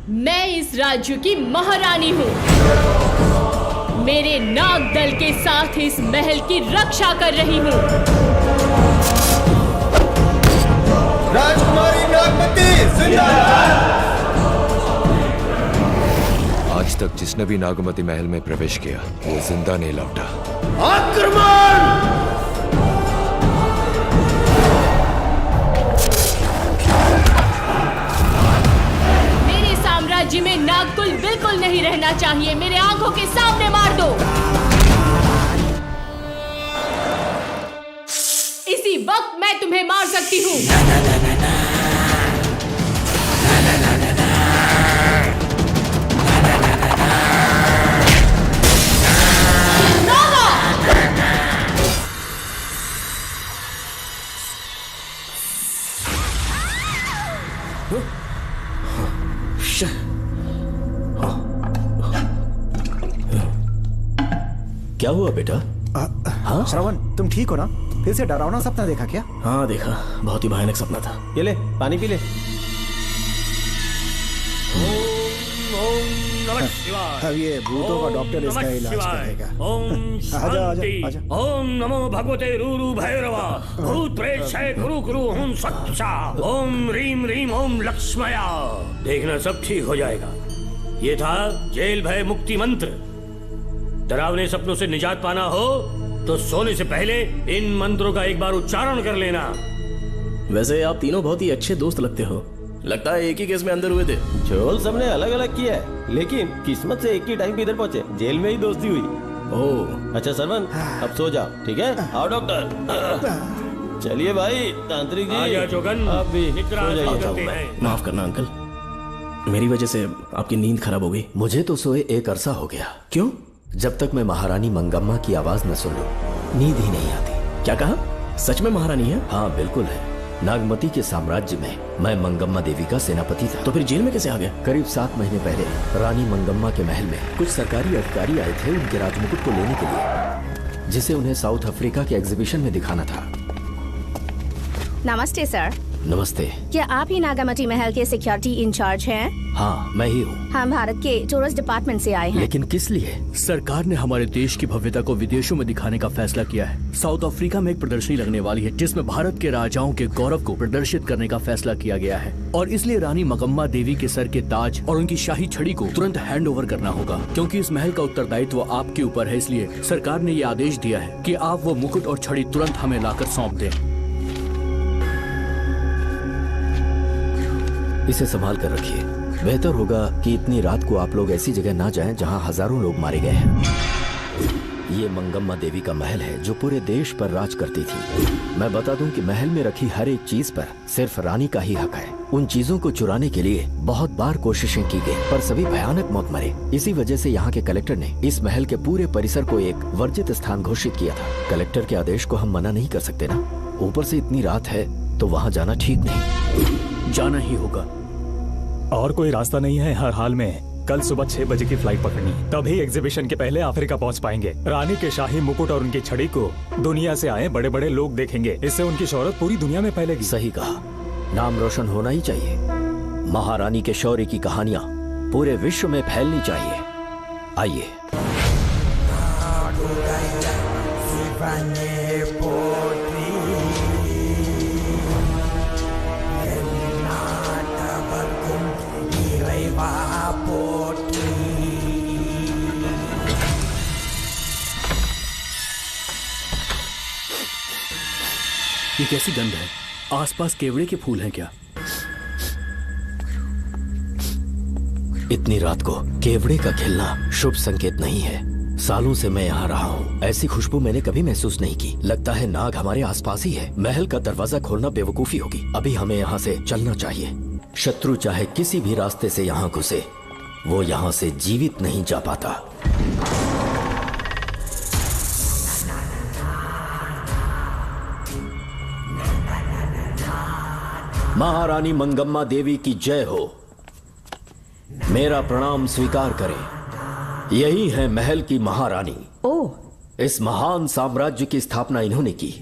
मैं इस राज्य की महारानी हूँ। मेरे नाग दल के साथ इस महल की रक्षा कर रही हूँ। राजकुमारी नागमती जिंदाबाद। आज तक जिसने भी नागमती महल में प्रवेश किया वो जिंदा नहीं लौटा। आक्रमण! मेरे साम्राज्य में नागकुल बिल्कुल नहीं रहना चाहिए। मेरे आंखों के सामने मार दो। इसी वक्त मैं तुम्हें मार सकती हूँ। क्या हुआ बेटा? हाँ श्रवण, तुम ठीक हो ना? फिर से डरावना सपना देखा क्या? हाँ देखा, बहुत ही भयानक सपना था। ये ले पानी पी ले। अब ये भूतों का डॉक्टर इसका इलाज करेगा। आजा आजा आजा। ओम नमो भगवते रूरू भैरवा भूत प्रेत शय गुरु गुरु हूं सच्चा। ओम रीम रीम ओम लक्ष्मया। देखना सब ठीक हो जाएगा। ये था जेल भय मुक्ति मंत्र। डरावने सपनों से निजात पाना हो तो सोने से पहले इन मंत्रों का एक बार उच्चारण कर लेना। वैसे आप तीनों बहुत ही अच्छे दोस्त लगते हो। लगता है एक ही केस में अंदर हुए थे। झोल सबने अलग अलग किया है, लेकिन किस्मत से एक ही टाइम पे इधर पहुंचे। जेल में ही दोस्ती हुई। ओह अच्छा सरवन, अब सो जाओ, ठीक है? आओ डॉक्टर। चलिए भाई तांत्रिक जी, आजा जोगन, आप भी निद्रा सो जाइए। करते हैं। माफ करना अंकल, मेरी वजह से आपकी नींद खराब हो गई। मुझे तो सोए एक अरसा हो गया। क्यों? जब तक मैं महारानी मंगम्मा की आवाज न सुन लूं नींद ही नहीं आती। क्या कहा? सच में महारानी है? हाँ बिल्कुल है। नागमती के साम्राज्य में मैं मंगम्मा देवी का सेनापति था। तो फिर जेल में कैसे आ गया? करीब 7 महीने पहले रानी मंगम्मा के महल में कुछ सरकारी अधिकारी आए थे उनके राजमुकुट को लेने के लिए, जिसे उन्हें साउथ अफ्रीका के एग्जीबिशन में दिखाना था। नमस्ते सर। नमस्ते। क्या आप ही नागामती महल के सिक्योरिटी इंचार्ज हैं? हाँ मैं ही हूँ। हम भारत के टूरिस्ट डिपार्टमेंट से आए हैं। लेकिन किस लिए? सरकार ने हमारे देश की भव्यता को विदेशों में दिखाने का फैसला किया है। साउथ अफ्रीका में एक प्रदर्शनी लगने वाली है जिसमें भारत के राजाओं के गौरव को प्रदर्शित करने का फैसला किया गया है, और इसलिए रानी मंगम्मा देवी के सर के ताज और उनकी शाही छड़ी को तुरंत हैंड ओवर करना होगा। क्योंकि इस महल का उत्तरदायित्व आपके ऊपर है, इसलिए सरकार ने ये आदेश दिया है कि आप वो मुकुट और छड़ी तुरंत हमें लाकर सौंप दें। इसे संभाल कर रखिए। बेहतर होगा कि इतनी रात को आप लोग ऐसी जगह ना जाएं जहां हजारों लोग मारे गए हैं। ये मंगम्मा देवी का महल है जो पूरे देश पर राज करती थी। मैं बता दूं कि महल में रखी हर एक चीज पर सिर्फ रानी का ही हक है। उन चीजों को चुराने के लिए बहुत बार कोशिशें की गई, पर सभी भयानक मौत मरे। इसी वजह से यहाँ के कलेक्टर ने इस महल के पूरे परिसर को एक वर्जित स्थान घोषित किया था। कलेक्टर के आदेश को हम मना नहीं कर सकते ना। ऊपर से इतनी रात है तो वहाँ जाना ठीक नहीं। जाना ही होगा। और कोई रास्ता नहीं है। हर हाल में कल सुबह 6 बजे की फ्लाइट पकड़नी, तभी एग्जीबिशन के पहले अफ्रीका पहुंच पाएंगे। रानी के शाही मुकुट और उनकी छड़ी को दुनिया से आए बड़े बड़े लोग देखेंगे। इससे उनकी शोहरत पूरी दुनिया में फैलेगी। सही कहा, नाम रोशन होना ही चाहिए। महारानी के शौर्य की कहानियां पूरे विश्व में फैलनी चाहिए। आइए। ये कैसी गंध है? आसपास केवड़े के फूल हैं क्या? इतनी रात को केवड़े का खिलना शुभ संकेत नहीं है। सालों से मैं यहाँ रहा हूँ, ऐसी खुशबू मैंने कभी महसूस नहीं की। लगता है नाग हमारे आसपास ही है। महल का दरवाजा खोलना बेवकूफी होगी। अभी हमें यहाँ से चलना चाहिए। शत्रु चाहे किसी भी रास्ते से यहाँ घुसे, वो यहाँ से जीवित नहीं जा पाता। महारानी मंगम्मा देवी की जय हो। मेरा प्रणाम स्वीकार करें। यही है महल की महारानी। ओह, इस महान साम्राज्य की स्थापना इन्होंने की।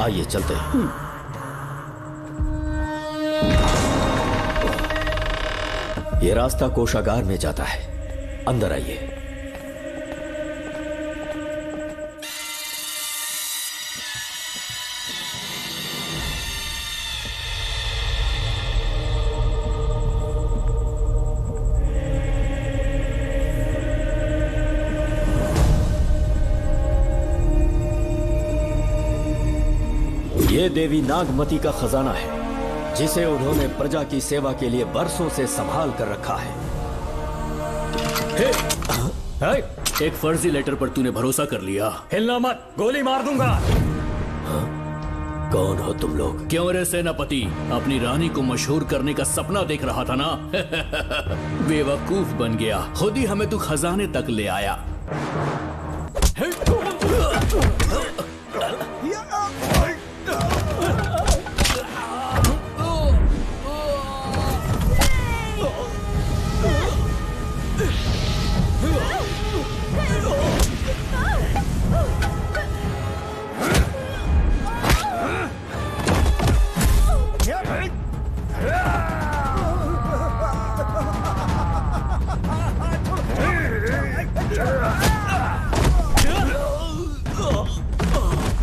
आइए चलते हैं। ये रास्ता कोषागार में जाता है, अंदर आइए। ये देवी नागमती का खजाना है, जिसे उन्होंने प्रजा की सेवा के लिए बरसों से संभाल कर रखा है। एक फर्जी लेटर पर तूने भरोसा कर लिया। हिलना मत, गोली मार दूंगा। कौन हो तुम लोग? क्यों रे सेनापति, अपनी रानी को मशहूर करने का सपना देख रहा था ना? बेवकूफ बन गया, खुद ही हमें तू खजाने तक ले आया।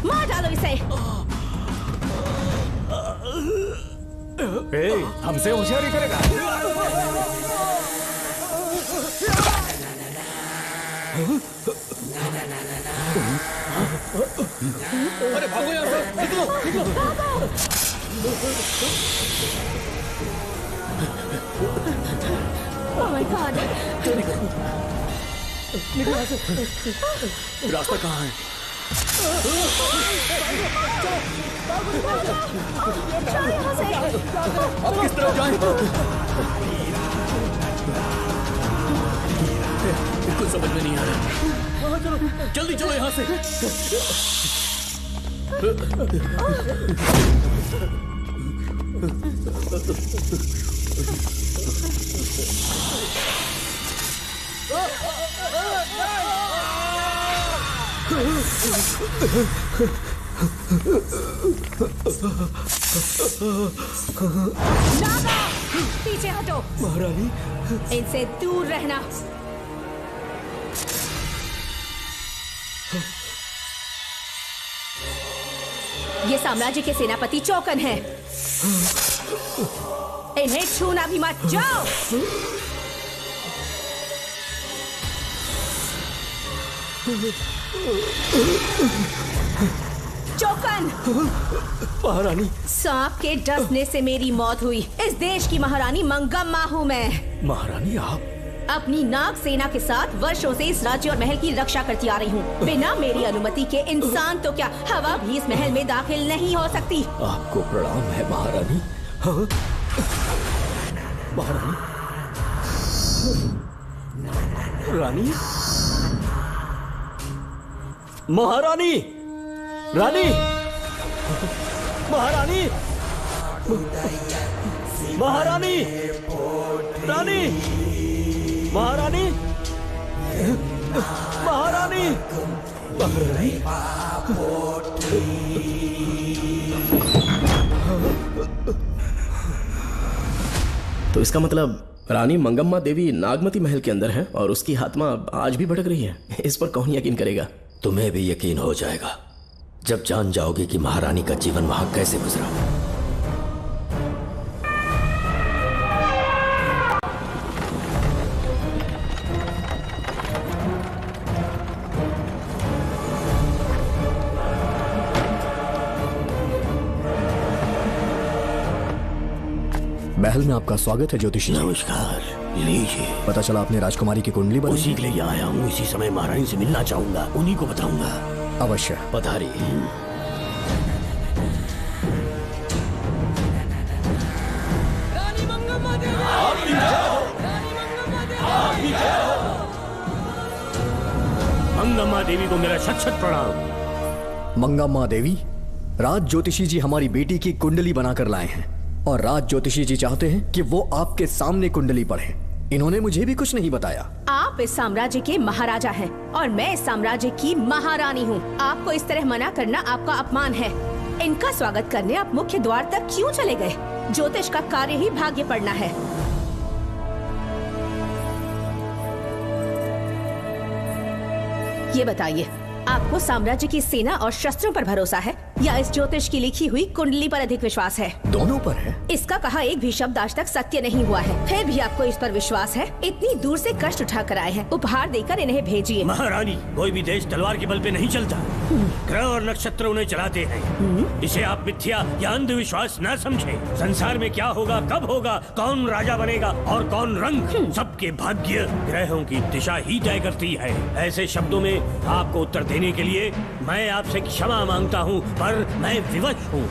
मार डालो इसे। हमसे होशियारी करेगा। अरे भागो यहाँ से, निकलो, निकलो। Oh my God! रास्ता कहाँ है? अब किस तरफ जाएं? कुछ समझ में नहीं आ रहा। जल्दी चलो यहाँ से। नागा, पीछे हटो। महारानी, इनसे दूर रहना। ये साम्राज्य के सेनापति चौकन हैं। इन्हें छूना भी मत। जाओ। चौकन। महारानी, सांप के डसने से मेरी मौत हुई। इस देश की महारानी मंगम्मा हूँ मैं। महारानी आप? अपनी नाग सेना के साथ वर्षों से इस राज्य और महल की रक्षा करती आ रही हूँ। बिना मेरी अनुमति के इंसान तो क्या, हवा भी इस महल में दाखिल नहीं हो सकती। आपको प्रणाम है महारानी। हाँ? महारानी, रानी, महारानी, रानी, महारानी, महारानी, रानी, महारानी, महारानी, तो इसका मतलब रानी मंगम्मा देवी नागमती महल के अंदर है और उसकी आत्मा आज भी भटक रही है। इस पर कौन यकीन करेगा? तुम्हें भी यकीन हो जाएगा जब जान जाओगे कि महारानी का जीवन वहां कैसे गुजरा। महल में आपका स्वागत है ज्योतिषी। नमस्कार, लीजिए। पता चला आपने राजकुमारी की कुंडली बनाई। उसी के लिए आया हूँ। इसी समय महारानी से मिलना चाहूंगा, उन्हीं को बताऊंगा। अवश्य, पधारी। मंगम्मा देवी को मेरा शत शत प्रणाम। मंगम्मा देवी, राज ज्योतिषी जी हमारी बेटी की कुंडली बनाकर लाए हैं और राज ज्योतिषी जी चाहते हैं कि वो आपके सामने कुंडली पढ़े। इन्होंने मुझे भी कुछ नहीं बताया। आप इस साम्राज्य के महाराजा हैं और मैं इस साम्राज्य की महारानी हूँ। आपको इस तरह मना करना आपका अपमान है। इनका स्वागत करने आप मुख्य द्वार तक क्यों चले गए? ज्योतिष का कार्य ही भाग्य पढ़ना है। ये बताइए, आपको साम्राज्य की सेना और शस्त्रों पर भरोसा है या इस ज्योतिष की लिखी हुई कुंडली पर अधिक विश्वास है? दोनों पर है। इसका कहा एक भी शब्द आज तक सत्य नहीं हुआ है, फिर भी आपको इस पर विश्वास है? इतनी दूर से कष्ट उठा कर आए हैं, उपहार देकर इन्हें भेजिए। महारानी, कोई भी देश तलवार के बल पे नहीं चलता, ग्रह और नक्षत्र उन्हें चलाते हैं। इसे आप मिथ्या या अंधविश्वास न समझे। संसार में क्या होगा, कब होगा, कौन राजा बनेगा और कौन रंग, सबके भाग्य ग्रहों की दिशा ही तय करती है। ऐसे शब्दों में आपको उत्तर देने के लिए मैं आपसे क्षमा मांगता हूँ, पर मैं विवश हूँ।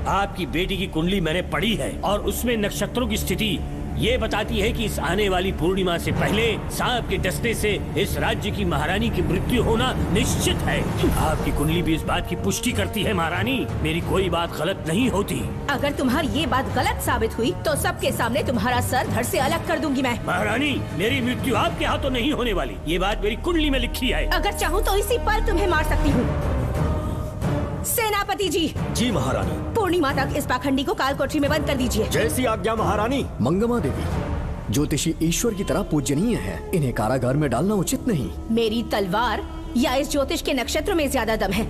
आपकी बेटी की कुंडली मैंने पढ़ी है और उसमें नक्षत्रों की स्थिति ये बताती है कि इस आने वाली पूर्णिमा से पहले सांप के डसने से इस राज्य की महारानी की मृत्यु होना निश्चित है। आपकी कुंडली भी इस बात की पुष्टि करती है महारानी, मेरी कोई बात गलत नहीं होती। अगर तुम्हारी ये बात गलत साबित हुई तो सबके सामने तुम्हारा सर धड़ से अलग कर दूंगी मैं। महारानी, मेरी मृत्यु आपके हाथों नहीं होने वाली, ये बात मेरी कुंडली में लिखी है। अगर चाहूँ तो इसी पल तुम्हें मार सकती हूँ। सेनापति जी। जी महारानी। पूर्णिमा तक इस पाखंडी को काल कोठरी में बंद कर दीजिए। जैसी आज्ञा महारानी। मंगम्मा देवी ज्योतिषी ईश्वर की तरह पूजनीय है, इन्हें कारागार में डालना उचित नहीं। मेरी तलवार या इस ज्योतिष के नक्षत्रों में ज्यादा दम है,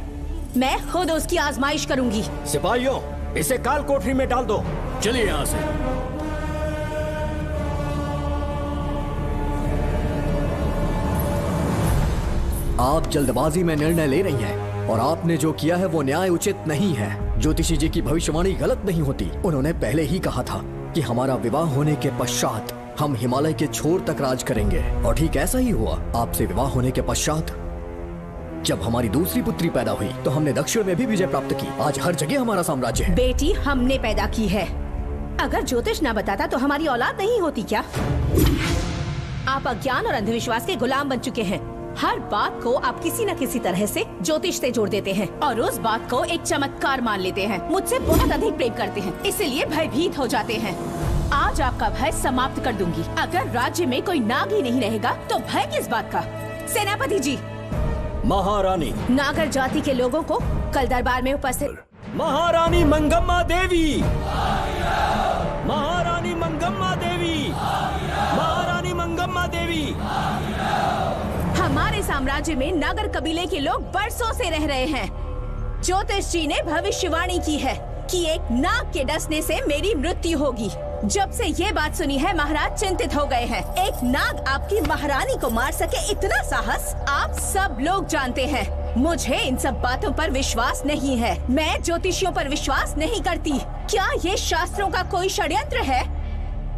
मैं खुद उसकी आजमाइश करूंगी। सिपाहियों, इसे काल कोठरी में डाल दो। चलिए यहाँ से। आप जल्दबाजी में निर्णय ले रही हैं और आपने जो किया है वो न्याय उचित नहीं है। ज्योतिषी जी की भविष्यवाणी गलत नहीं होती। उन्होंने पहले ही कहा था कि हमारा विवाह होने के पश्चात हम हिमालय के छोर तक राज करेंगे, और ठीक ऐसा ही हुआ। आपसे विवाह होने के पश्चात जब हमारी दूसरी पुत्री पैदा हुई तो हमने दक्षिण में भी विजय प्राप्त की। आज हर जगह हमारा साम्राज्य है। बेटी हमने पैदा की है, अगर ज्योतिष ना बताता तो हमारी औलाद नहीं होती क्या? आप अज्ञान और अंधविश्वास के गुलाम बन चुके हैं। हर बात को आप किसी न किसी तरह से ज्योतिष से जोड़ देते हैं और उस बात को एक चमत्कार मान लेते हैं। मुझसे बहुत अधिक प्रेम करते हैं, इसीलिए भयभीत हो जाते हैं। आज आपका भय समाप्त कर दूंगी। अगर राज्य में कोई नाग ही नहीं रहेगा तो भय किस बात का? सेनापति जी। महारानी। नागर जाति के लोगों को कल दरबार में उपस्थित। महारानी मंगम्मा देवी। महारानी मंगम्मा देवी। महारानी मंगम्मा देवी। हमारे साम्राज्य में नागर कबीले के लोग बरसों से रह रहे हैं। ज्योतिष जी ने भविष्यवाणी की है कि एक नाग के डसने से मेरी मृत्यु होगी। जब से ये बात सुनी है महाराज चिंतित हो गए हैं। एक नाग आपकी महारानी को मार सके, इतना साहस आप सब लोग जानते हैं। मुझे इन सब बातों पर विश्वास नहीं है। मैं ज्योतिषियों पर विश्वास नहीं करती। क्या ये शास्त्रों का कोई षड्यंत्र है?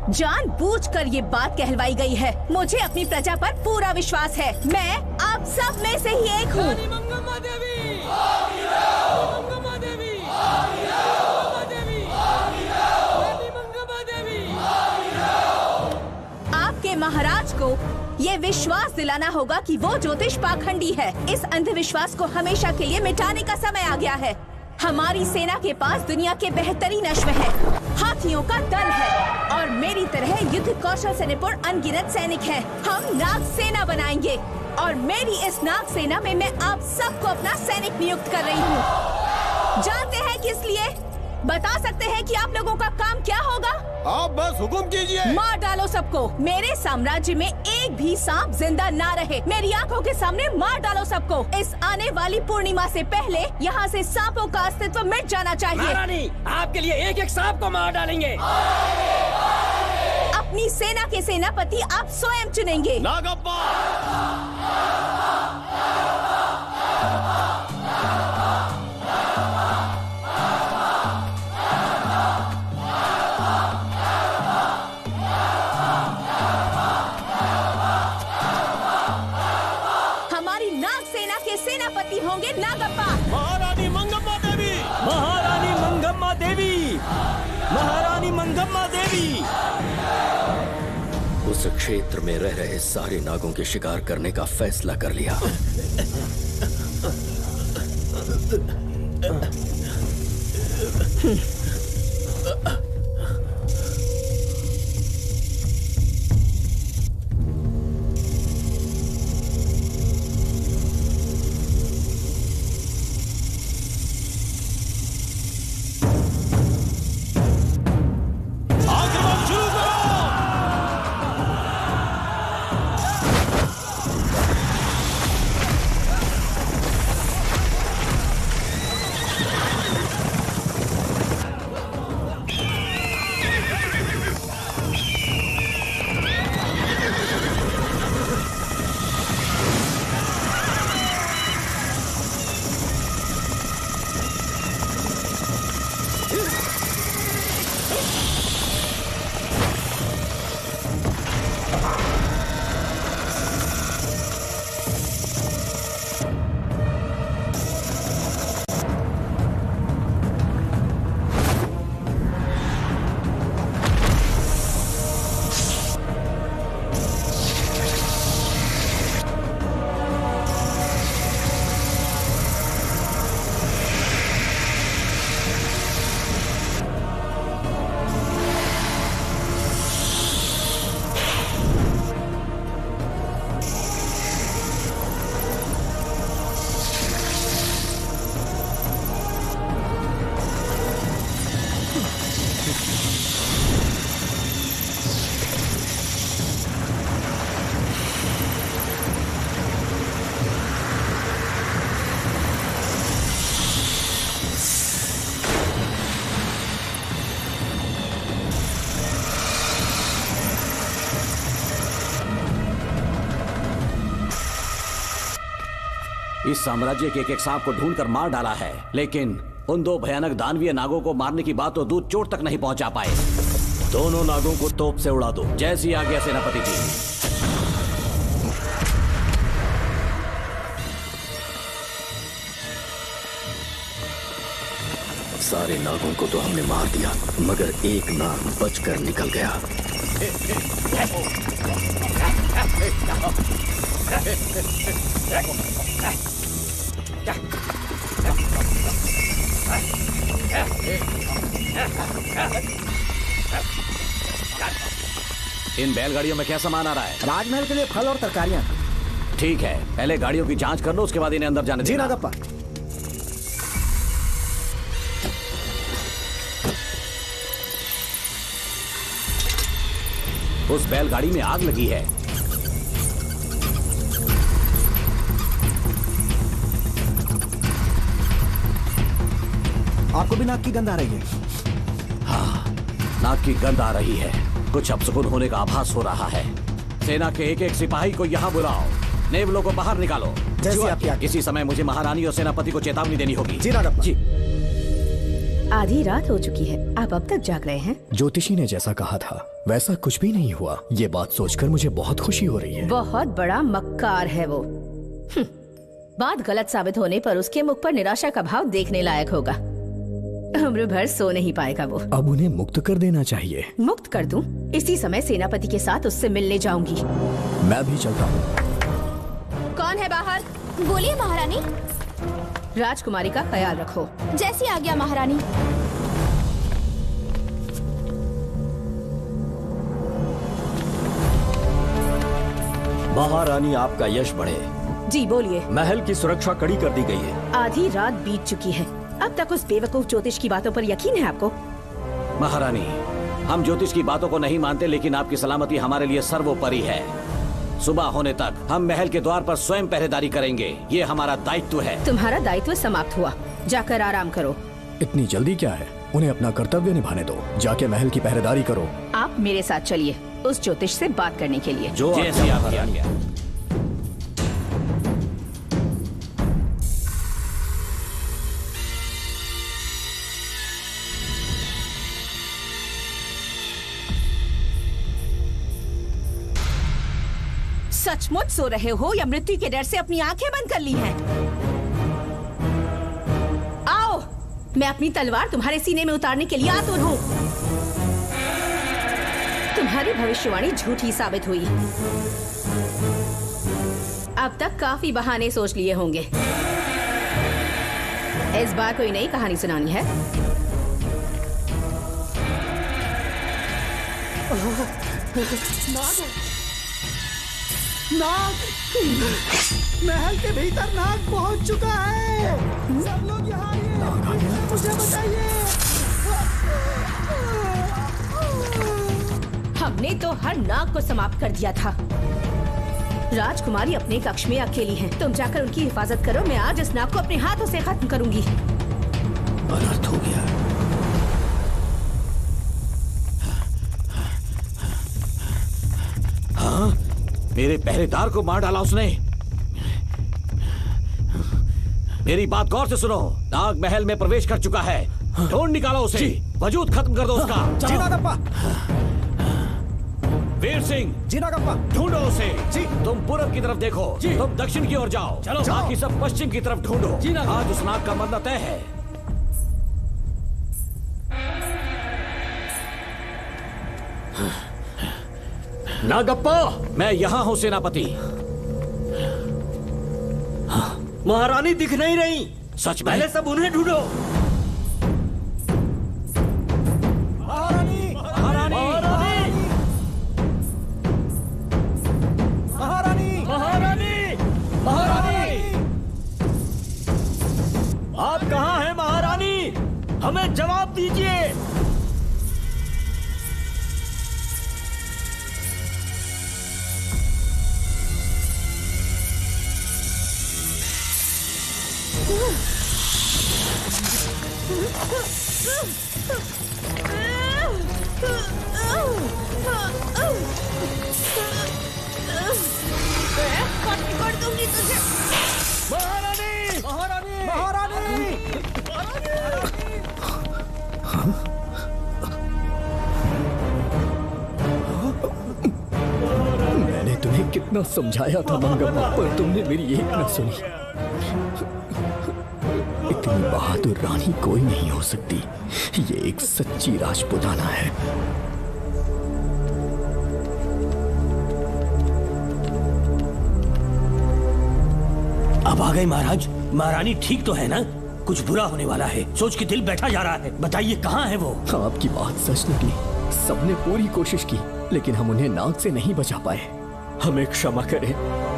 जानबूझकर ये बात कहलवाई गई है। मुझे अपनी प्रजा पर पूरा विश्वास है। मैं आप सब में से ही एक हूँ। आपके महाराज को ये विश्वास दिलाना होगा कि वो ज्योतिष पाखंडी है। इस अंधविश्वास को हमेशा के लिए मिटाने का समय आ गया है। हमारी सेना के पास दुनिया के बेहतरीन अश्व है, हाथियों का दल है और मेरी तरह युद्ध कौशल से निपुण अनगिनत सैनिक हैं। हम नाग सेना बनाएंगे और मेरी इस नाग सेना में मैं आप सबको अपना सैनिक नियुक्त कर रही हूँ। जानते हैं किस लिए? बता सकते हैं कि आप लोगों का काम क्या होगा? आप बस हुक्म कीजिए। मार डालो सबको। मेरे साम्राज्य में एक भी सांप जिंदा ना रहे। मेरी आंखों के सामने मार डालो सबको। इस आने वाली पूर्णिमा से पहले यहाँ से सांपों का अस्तित्व मिट जाना चाहिए। महारानी, आपके लिए एक एक सांप को मार डालेंगे। अपनी सेना के सेनापति आप स्वयं चुनेंगे। नागप्पा। सेनापति होंगे नागप्पा। महारानी मंगम्मा देवी। महारानी मंगम्मा देवी। महारानी मंगम्मा देवी। उस क्षेत्र में रह रहे सारे नागों के शिकार करने का फैसला कर लिया। इस साम्राज्य के एक सांप को ढूंढकर मार डाला है, लेकिन उन दो भयानक दानवीय नागों को मारने की बात तो दूर चोट तक नहीं पहुंचा पाए। दोनों नागों को तोप से उड़ा दो, जैसी आज्ञा सेनापति जी। सारे नागों को तो हमने मार दिया, मगर एक नाग बचकर निकल गया। इन बैलगाड़ियों में क्या सामान आ रहा है? राजमहल के लिए फल और तरकारियां। ठीक है, पहले गाड़ियों की जांच कर लो, उसके बाद इन्हें अंदर जाने देना। जी नागप्पा। उस बैलगाड़ी में आग लगी है। आपको भी नाक की गंध आ रही है? हाँ, नाक की गंध आ रही है। कुछ अपशकुन होने का आभास हो रहा है। सेना के एक एक सिपाही को यहाँ बुलाओ, नेवलों को बाहर निकालो। जैसे आपकी आज्ञा। इसी समय मुझे महारानी और सेनापति को चेतावनी देनी होगी। जी नागप्पा। जी। आधी रात हो चुकी है, आप अब तक जाग रहे हैं? ज्योतिषी ने जैसा कहा था वैसा कुछ भी नहीं हुआ। ये बात सोचकर मुझे बहुत खुशी हो रही है। बहुत बड़ा मक्कार है वो। बात गलत साबित होने पर उसके मुख पर निराशा का भाव देखने लायक होगा। उम्र भर सो नहीं पाएगा वो। अब उन्हें मुक्त कर देना चाहिए। मुक्त कर दूं? इसी समय सेनापति के साथ उससे मिलने जाऊंगी। मैं भी चलता हूँ। कौन है बाहर? बोलिए महारानी। राजकुमारी का ख्याल रखो। जैसी आज्ञा महारानी। महारानी, आपका यश बढ़े। जी बोलिए। महल की सुरक्षा कड़ी कर दी गई है। आधी रात बीत चुकी है, अब तक उस बेवकूफ ज्योतिष की बातों पर यकीन है आपको? महारानी, हम ज्योतिष की बातों को नहीं मानते, लेकिन आपकी सलामती हमारे लिए सर्वोपरि है। सुबह होने तक हम महल के द्वार पर स्वयं पहरेदारी करेंगे, ये हमारा दायित्व है। तुम्हारा दायित्व समाप्त हुआ, जाकर आराम करो। इतनी जल्दी क्या है? उन्हें अपना कर्तव्य निभाने दो। जाके महल की पहरेदारी करो। आप मेरे साथ चलिए उस ज्योतिष से बात करने के लिए। जो जैसी आपकी आज्ञा। सचमुच सो रहे हो या मृत्यु के डर से अपनी आंखें बंद कर ली हैं? आओ, मैं अपनी तलवार तुम्हारे सीने में उतारने के लिए आतुर हूँ। तुम्हारी भविष्यवाणी झूठी साबित हुई। अब तक काफी बहाने सोच लिए होंगे। इस बार कोई नई कहानी सुनानी है? नाग! महल के भीतर नाग पहुंच चुका है। सब लोग यहाँ आइए, मुझे बचाइए। हमने तो हर नाग को समाप्त कर दिया था। राजकुमारी अपने कक्ष में अकेली है, तुम जाकर उनकी हिफाजत करो। मैं आज इस नाग को अपने हाथों से खत्म करूंगी। अनर्थ हो गया। हाँ, मेरे पहरेदार को मार डाला उसने। मेरी बात गौर से सुनो, नाग महल में प्रवेश कर चुका है। ढूंढ निकालो उसे, वजूद खत्म कर दो उसका। जी नागप्पा। वीर सिंह, जी नागप्पा। ढूंढो उसे। जी। तुम पूरब की तरफ देखो, तुम दक्षिण की ओर जाओ। चलो, बाकी सब पश्चिम की तरफ ढूंढो। जी आज उस नाग का मरना तय है। नागप्पा! मैं यहाँ हूँ सेनापति। महारानी दिख नहीं रही। सच में? पहले सब उन्हें ढूंढो। महारानी! महारानी! महारानी! महारानी! महारानी! आप कहाँ हैं महारानी? हमें जवाब दीजिए। कितना समझाया था मंगम्मा, पर तुमने मेरी एक न सुनी। इतनी बहादुर रानी कोई नहीं हो सकती। ये एक सच्ची राजपुताना है। अब आ गए महाराज। महारानी ठीक तो है ना? कुछ बुरा होने वाला है, सोच के दिल बैठा जा रहा है। बताइए कहाँ है वो? आपकी बात सच निकली। सबने पूरी कोशिश की, लेकिन हम उन्हें नाग से नहीं बचा पाए। हमें क्षमा करें,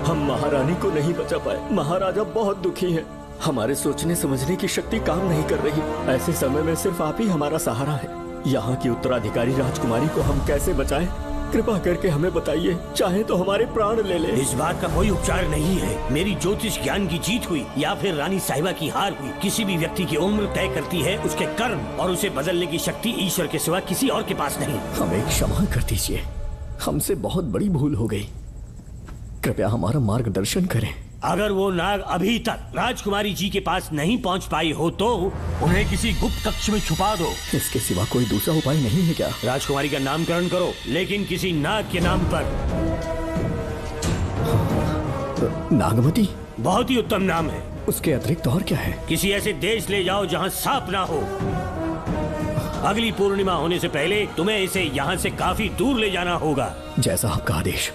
हम महारानी को नहीं बचा पाए। महाराजा बहुत दुखी हैं। हमारे सोचने समझने की शक्ति काम नहीं कर रही। ऐसे समय में सिर्फ आप ही हमारा सहारा है। यहाँ की उत्तराधिकारी राजकुमारी को हम कैसे बचाएं? कृपा करके हमें बताइए, चाहे तो हमारे प्राण ले ले। इस बात का कोई उपचार नहीं है। मेरी ज्योतिष ज्ञान की जीत हुई या फिर रानी साहिबा की हार हुई। किसी भी व्यक्ति की उम्र तय करती है उसके कर्म, और उसे बदलने की शक्ति ईश्वर के सिवा किसी और के पास नहीं। हमें क्षमा कर दीजिए, हमसे बहुत बड़ी भूल हो गई। कृपया हमारा मार्गदर्शन करें। अगर वो नाग अभी तक राजकुमारी जी के पास नहीं पहुंच पाई हो तो उन्हें किसी गुप्त कक्ष में छुपा दो। इसके सिवा कोई दूसरा उपाय नहीं है क्या? राजकुमारी का नामकरण करो, लेकिन किसी नाग के नाम पर। नागमती बहुत ही उत्तम नाम है। उसके अतिरिक्त और क्या है? किसी ऐसे देश ले जाओ जहाँ सांप ना हो। अगली पूर्णिमा होने से पहले तुम्हें इसे यहाँ से काफी दूर ले जाना होगा। जैसा आपका आदेश।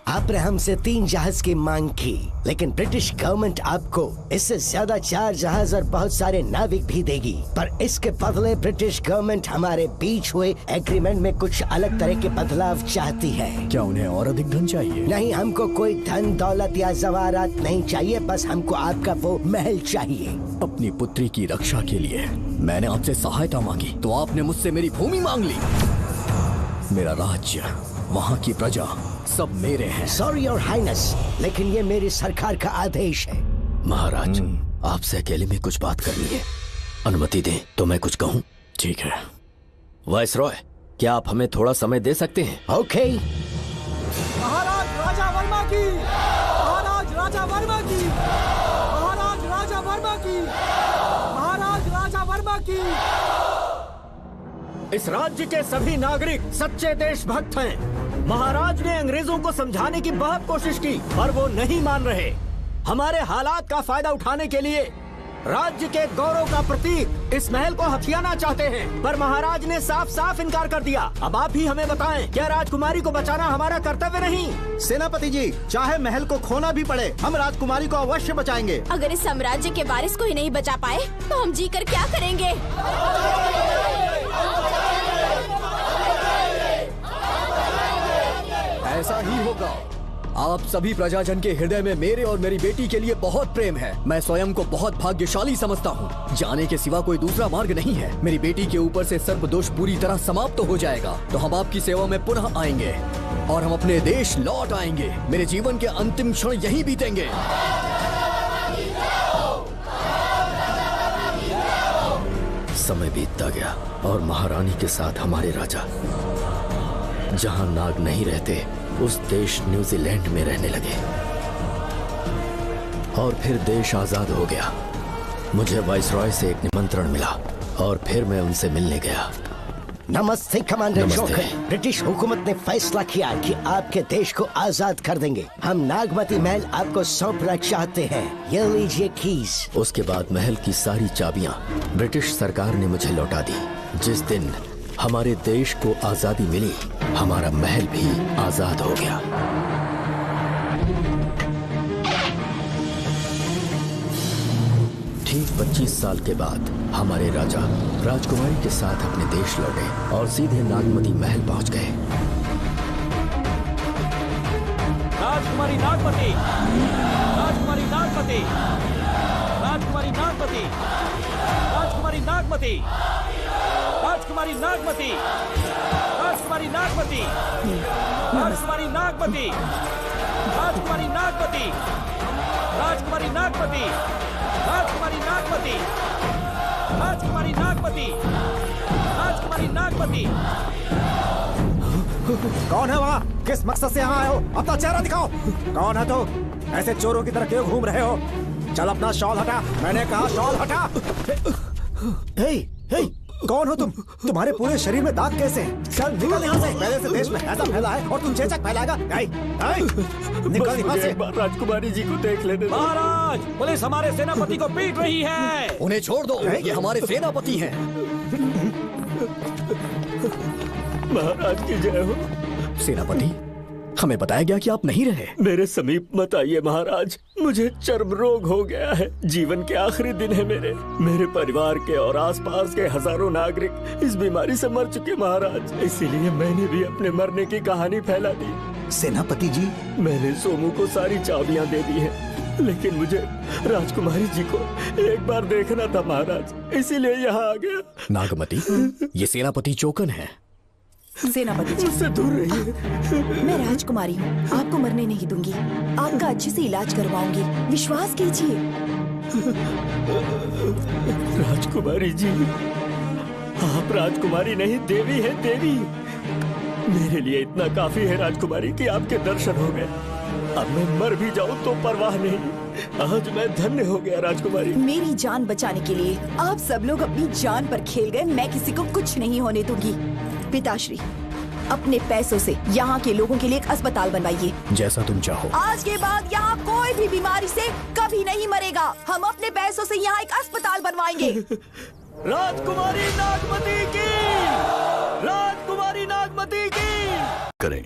आपने हमसे 3 जहाज की मांग की, लेकिन ब्रिटिश गवर्नमेंट आपको इससे ज्यादा 4 जहाज और बहुत सारे नाविक भी देगी। पर इसके बदले ब्रिटिश गवर्नमेंट हमारे बीच हुए एग्रीमेंट में कुछ अलग तरह के बदलाव चाहती है। क्या उन्हें और अधिक धन चाहिए? नहीं, हमको कोई धन दौलत या जवाहरात नहीं चाहिए, बस हमको आपका वो महल चाहिए। अपनी पुत्री की रक्षा के लिए मैंने आपसे सहायता मांगी तो आपने मुझसे मेरी भूमि मांग ली। मेरा राज्य, वहाँ की प्रजा सब मेरे हैं। सॉरी योर हाइनेस, लेकिन ये मेरी सरकार का आदेश है। महाराज, आपसे अकेले में कुछ बात करनी है। अनुमति दें तो मैं कुछ कहूँ? ठीक है। वायसरॉय, क्या आप हमें थोड़ा समय दे सकते हैं? ओके। महाराज राजा वर्मा की, महाराज राजा वर्मा की, महाराज राजा वर्मा की, महाराज राजा वर्मा की। इस राज्य के सभी नागरिक सच्चे देशभक्त हैं। महाराज ने अंग्रेजों को समझाने की बहुत कोशिश की, पर वो नहीं मान रहे। हमारे हालात का फायदा उठाने के लिए राज्य के गौरव का प्रतीक इस महल को हथियाना चाहते हैं, पर महाराज ने साफ साफ इनकार कर दिया। अब आप ही हमें बताएं, क्या राजकुमारी को बचाना हमारा कर्तव्य नहीं? सेनापति जी, चाहे महल को खोना भी पड़े, हम राजकुमारी को अवश्य बचाएंगे। अगर इस साम्राज्य के वारिस को ही नहीं बचा पाए तो हम जीकर क्या करेंगे? ऐसा ही होगा। आप सभी प्रजाजन के हृदय में मेरे और मेरी बेटी के लिए बहुत प्रेम है। मैं स्वयं को बहुत भाग्यशाली समझता हूँ। जाने के सिवा कोई दूसरा मार्ग नहीं है। मेरी बेटी के ऊपर से सर्प दोष पूरी तरह समाप्त हो जाएगा तो हम आपकी सेवा में पुनः आएंगे और हम अपने देश लौट आएंगे। मेरे जीवन के अंतिम क्षण यहीं बीतेंगे। समय बीतता गया और महारानी के साथ हमारे राजा जहां नाग नहीं रहते उस देश न्यूजीलैंड में रहने लगे और फिर देश आजाद हो गया। मुझे वाइसरॉय से एक निमंत्रण मिला और फिर मैं उनसे मिलने गया। नमस्ते कमांडर जोकर। ब्रिटिश हुकूमत ने फैसला किया कि आपके देश को आजाद कर देंगे। हम नागमती महल आपको सौंपना चाहते हैं। ये लीजिए कीज। उसके बाद महल की सारी चाबियां ब्रिटिश सरकार ने मुझे लौटा दी। जिस दिन हमारे देश को आजादी मिली, हमारा महल भी आजाद हो गया। ठीक 25 साल के बाद हमारे राजा राजकुमारी के साथ अपने देश लौटे और सीधे नागमती महल पहुंच गए। राजकुमारी नागमती, राजकुमारी नागमती, राजकुमारी नागमती, राजकुमारी नागमती, राजकुमारी नागमती, राजकुमारी नागमती, राजकुमारी नागमती, राजकुमारी नागमती, राजकुमारी नागमती, राजकुमारी नागमती, राजकुमारी नागमती, राजकुमारी नागमती। कौन है वहाँ? किस मकसद से यहाँ आए हो? अपना चेहरा दिखाओ। कौन है तो? ऐसे चोरों की तरह क्यों घूम रहे हो? चल अपना शॉल हटा। मैंने कहा शॉल हटा। हे, हे, कौन हो तुम? तुम्हारे पूरे शरीर में दाग कैसे हैं? चल निकल यहाँ से। पहले से देश में ऐसा फैला है और तुम चेचक फैलाएगा। निकल यहाँ से। राजकुमारी जी को देख लेने दो। महाराज, पुलिस हमारे सेनापति को पीट रही है। उन्हें छोड़ दो, ये हमारे सेनापति हैं। महाराज की जय हो। सेनापति, हमें बताया गया कि आप नहीं रहे। मेरे समीप मत आइए महाराज, मुझे चर्म रोग हो गया है। जीवन के आखिरी दिन है मेरे परिवार के और आसपास के हजारों नागरिक इस बीमारी से मर चुके महाराज। इसीलिए मैंने भी अपने मरने की कहानी फैला दी। सेनापति जी, मैंने सोमू को सारी चाबियां दे दी हैं, लेकिन मुझे राजकुमारी जी को एक बार देखना था महाराज, इसीलिए यहाँ आ गया। नागमती, ये सेनापति चोकन है। सेनापति जी, मुझसे दूर रहिए। मैं राजकुमारी हूँ, आपको मरने नहीं दूंगी। आपका अच्छे से इलाज करवाऊंगी, विश्वास कीजिए। राजकुमारी जी, आप राजकुमारी नहीं देवी है, देवी। मेरे लिए इतना काफी है राजकुमारी कि आपके दर्शन हो गए। अब मैं मर भी जाऊं तो परवाह नहीं। आज मैं धन्य हो गया राजकुमारी। मेरी जान बचाने के लिए आप सब लोग अपनी जान पर खेल गए। मैं किसी को कुछ नहीं होने दूंगी। पिताश्री, अपने पैसों से यहाँ के लोगों के लिए एक अस्पताल बनवाइए। जैसा तुम चाहो। आज के बाद यहाँ कोई भी बीमारी से कभी नहीं मरेगा। हम अपने पैसों से यहाँ एक अस्पताल बनवाएंगे। राजकुमारी नागमती की, राजकुमारी नागमती की। करें।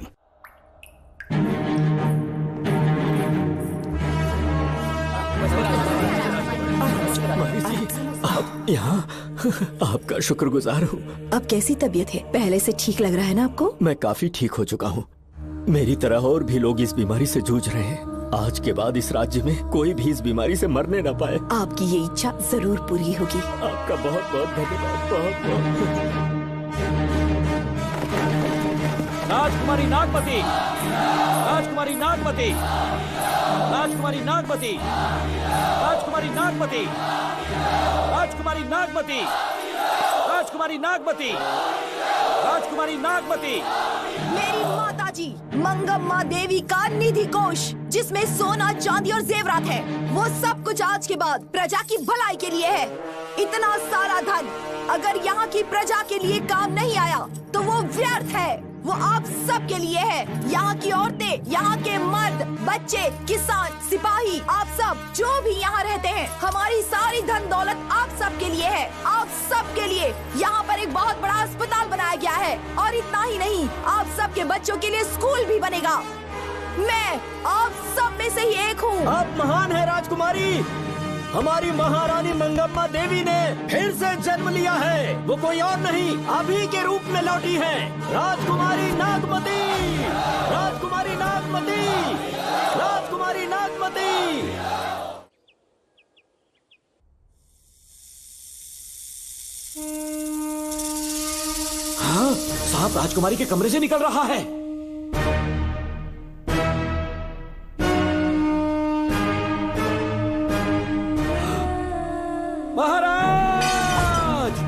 आप यहाँ, आपका शुक्रगुजार हूँ। अब कैसी तबीयत है? पहले से ठीक लग रहा है ना आपको? मैं काफी ठीक हो चुका हूँ। मेरी तरह और भी लोग इस बीमारी से जूझ रहे हैं। आज के बाद इस राज्य में कोई भी इस बीमारी से मरने न पाए। आपकी ये इच्छा जरूर पूरी होगी। आपका बहुत बहुत धन्यवाद। बहुत बहुत। राजकुमारी नागमती, राजकुमारी नागमती, राजकुमारी नागमती, राजकुमारी नागमती, राजकुमारी नागमती, राजकुमारी नागमती, राजकुमारी नागमती। मेरी माता जी मंगम्मा देवी का निधि कोष, जिसमें सोना, चांदी और जेवरात है, वो सब कुछ आज के बाद प्रजा की भलाई के लिए है। इतना सारा धन अगर यहाँ की प्रजा के लिए काम नहीं आया तो वो व्यर्थ है। वो आप सब के लिए है। यहाँ की औरतें, यहाँ के मर्द, बच्चे, किसान, सिपाही, आप सब जो भी यहाँ रहते हैं, हमारी सारी धन दौलत आप सब के लिए है। आप सब के लिए यहाँ पर एक बहुत बड़ा अस्पताल बनाया गया है। और इतना ही नहीं, आप सब के बच्चों के लिए स्कूल भी बनेगा। मैं आप सब में से ही एक हूँ। आप महान है राजकुमारी। हमारी महारानी मंगम्मा देवी ने फिर से जन्म लिया है। वो कोई और नहीं, आप ही के रूप में लौटी है। राजकुमारी नागमती, राजकुमारी नागमती, राजकुमारी नागमती। हाँ, सांप राजकुमारी के कमरे से निकल रहा है। महाराज,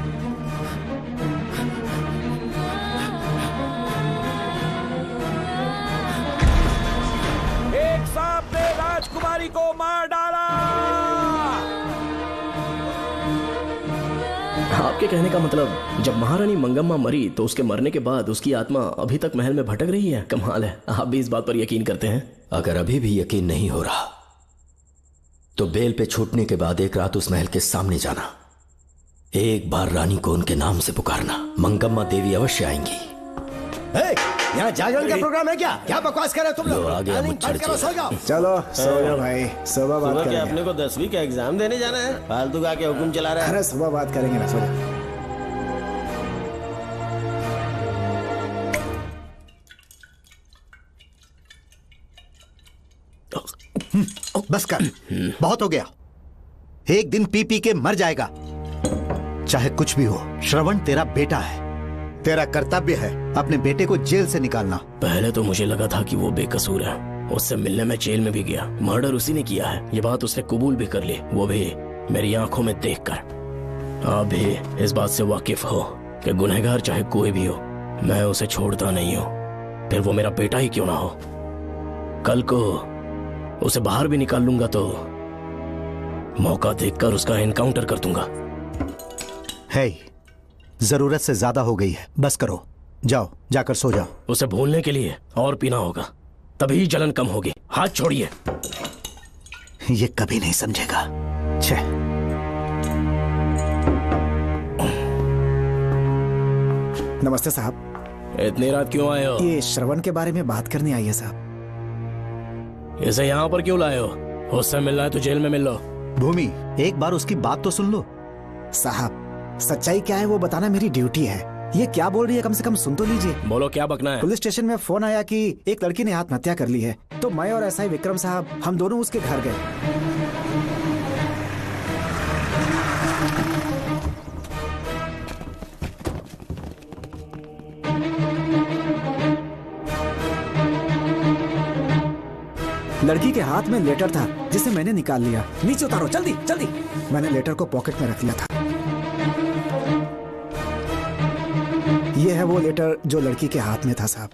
एक सांप ने राजकुमारी को मार डाला। आपके कहने का मतलब जब महारानी मंगम्मा मरी तो उसके मरने के बाद उसकी आत्मा अभी तक महल में भटक रही है? कमाल है, आप भी इस बात पर यकीन करते हैं? अगर अभी भी यकीन नहीं हो रहा तो बेल पे छूटने के बाद एक रात उस महल के सामने जाना, एक बार रानी को उनके नाम से पुकारना। मंगम्मा देवी अवश्य आएंगी। यहाँ जागरण का प्रोग्राम है क्या? क्या बकवास कर रहे हो तुम लोग? आ गया मुझ चलो सो जाओ। चलो सो जाओ भाई, सुबह बात सुबह करेंगे। क्या अपने को 10वीं का एग्जाम देने जाना है? फालतू का क्या हुक्म चला रहा है? अरे सुबह बात करेंगे ना, सो जाओ। बस कर, बहुत हो गया। एक दिन पी पी के मर जाएगा। चाहे कुछ भी हो, श्रवण तेरा बेटा है। तेरा कर्तव्य है अपने बेटे को जेल से निकालना। पहले तो मुझे लगा था कि वो बेकसूर है। उससे मिलने में जेल में भी गया। मर्डर उसी ने किया है, ये बात उसने कबूल भी कर ली, वो भी मेरी आंखों में देखकर। आप भी इस बात से वाकिफ हो कि गुनहगार चाहे कोई भी हो, मैं उसे छोड़ता नहीं हूँ, फिर वो मेरा बेटा ही क्यों ना हो। कल को उसे बाहर भी निकाल लूंगा तो मौका देखकर उसका एनकाउंटर कर दूंगा। है, जरूरत से ज्यादा हो गई है, बस करो। जाओ, जाकर सो जाओ। उसे भूलने के लिए और पीना होगा, तभी जलन कम होगी। हाथ छोड़िए। ये कभी नहीं समझेगा। छे। नमस्ते साहब। इतनी रात क्यों आए हो? ये श्रवण के बारे में बात करने आई है साहब। इसे यहाँ पर क्यों लाए हो? उससे मिलना है तो जेल में मिल लो। भूमि, एक बार उसकी बात तो सुन लो। साहब, सच्चाई क्या है वो बताना मेरी ड्यूटी है। ये क्या बोल रही है, कम से कम सुन तो लीजिए। बोलो, क्या बकना है? पुलिस स्टेशन में फोन आया कि एक लड़की ने आत्महत्या कर ली है, तो मैं और एसआई विक्रम साहब हम दोनों उसके घर गए। लड़की के हाथ में लेटर था जिसे मैंने निकाल लिया। नीचे उतारो, जल्दी जल्दी। मैंने लेटर को पॉकेट में रख लिया था। ये है वो लेटर जो लड़की के हाथ में था साहब।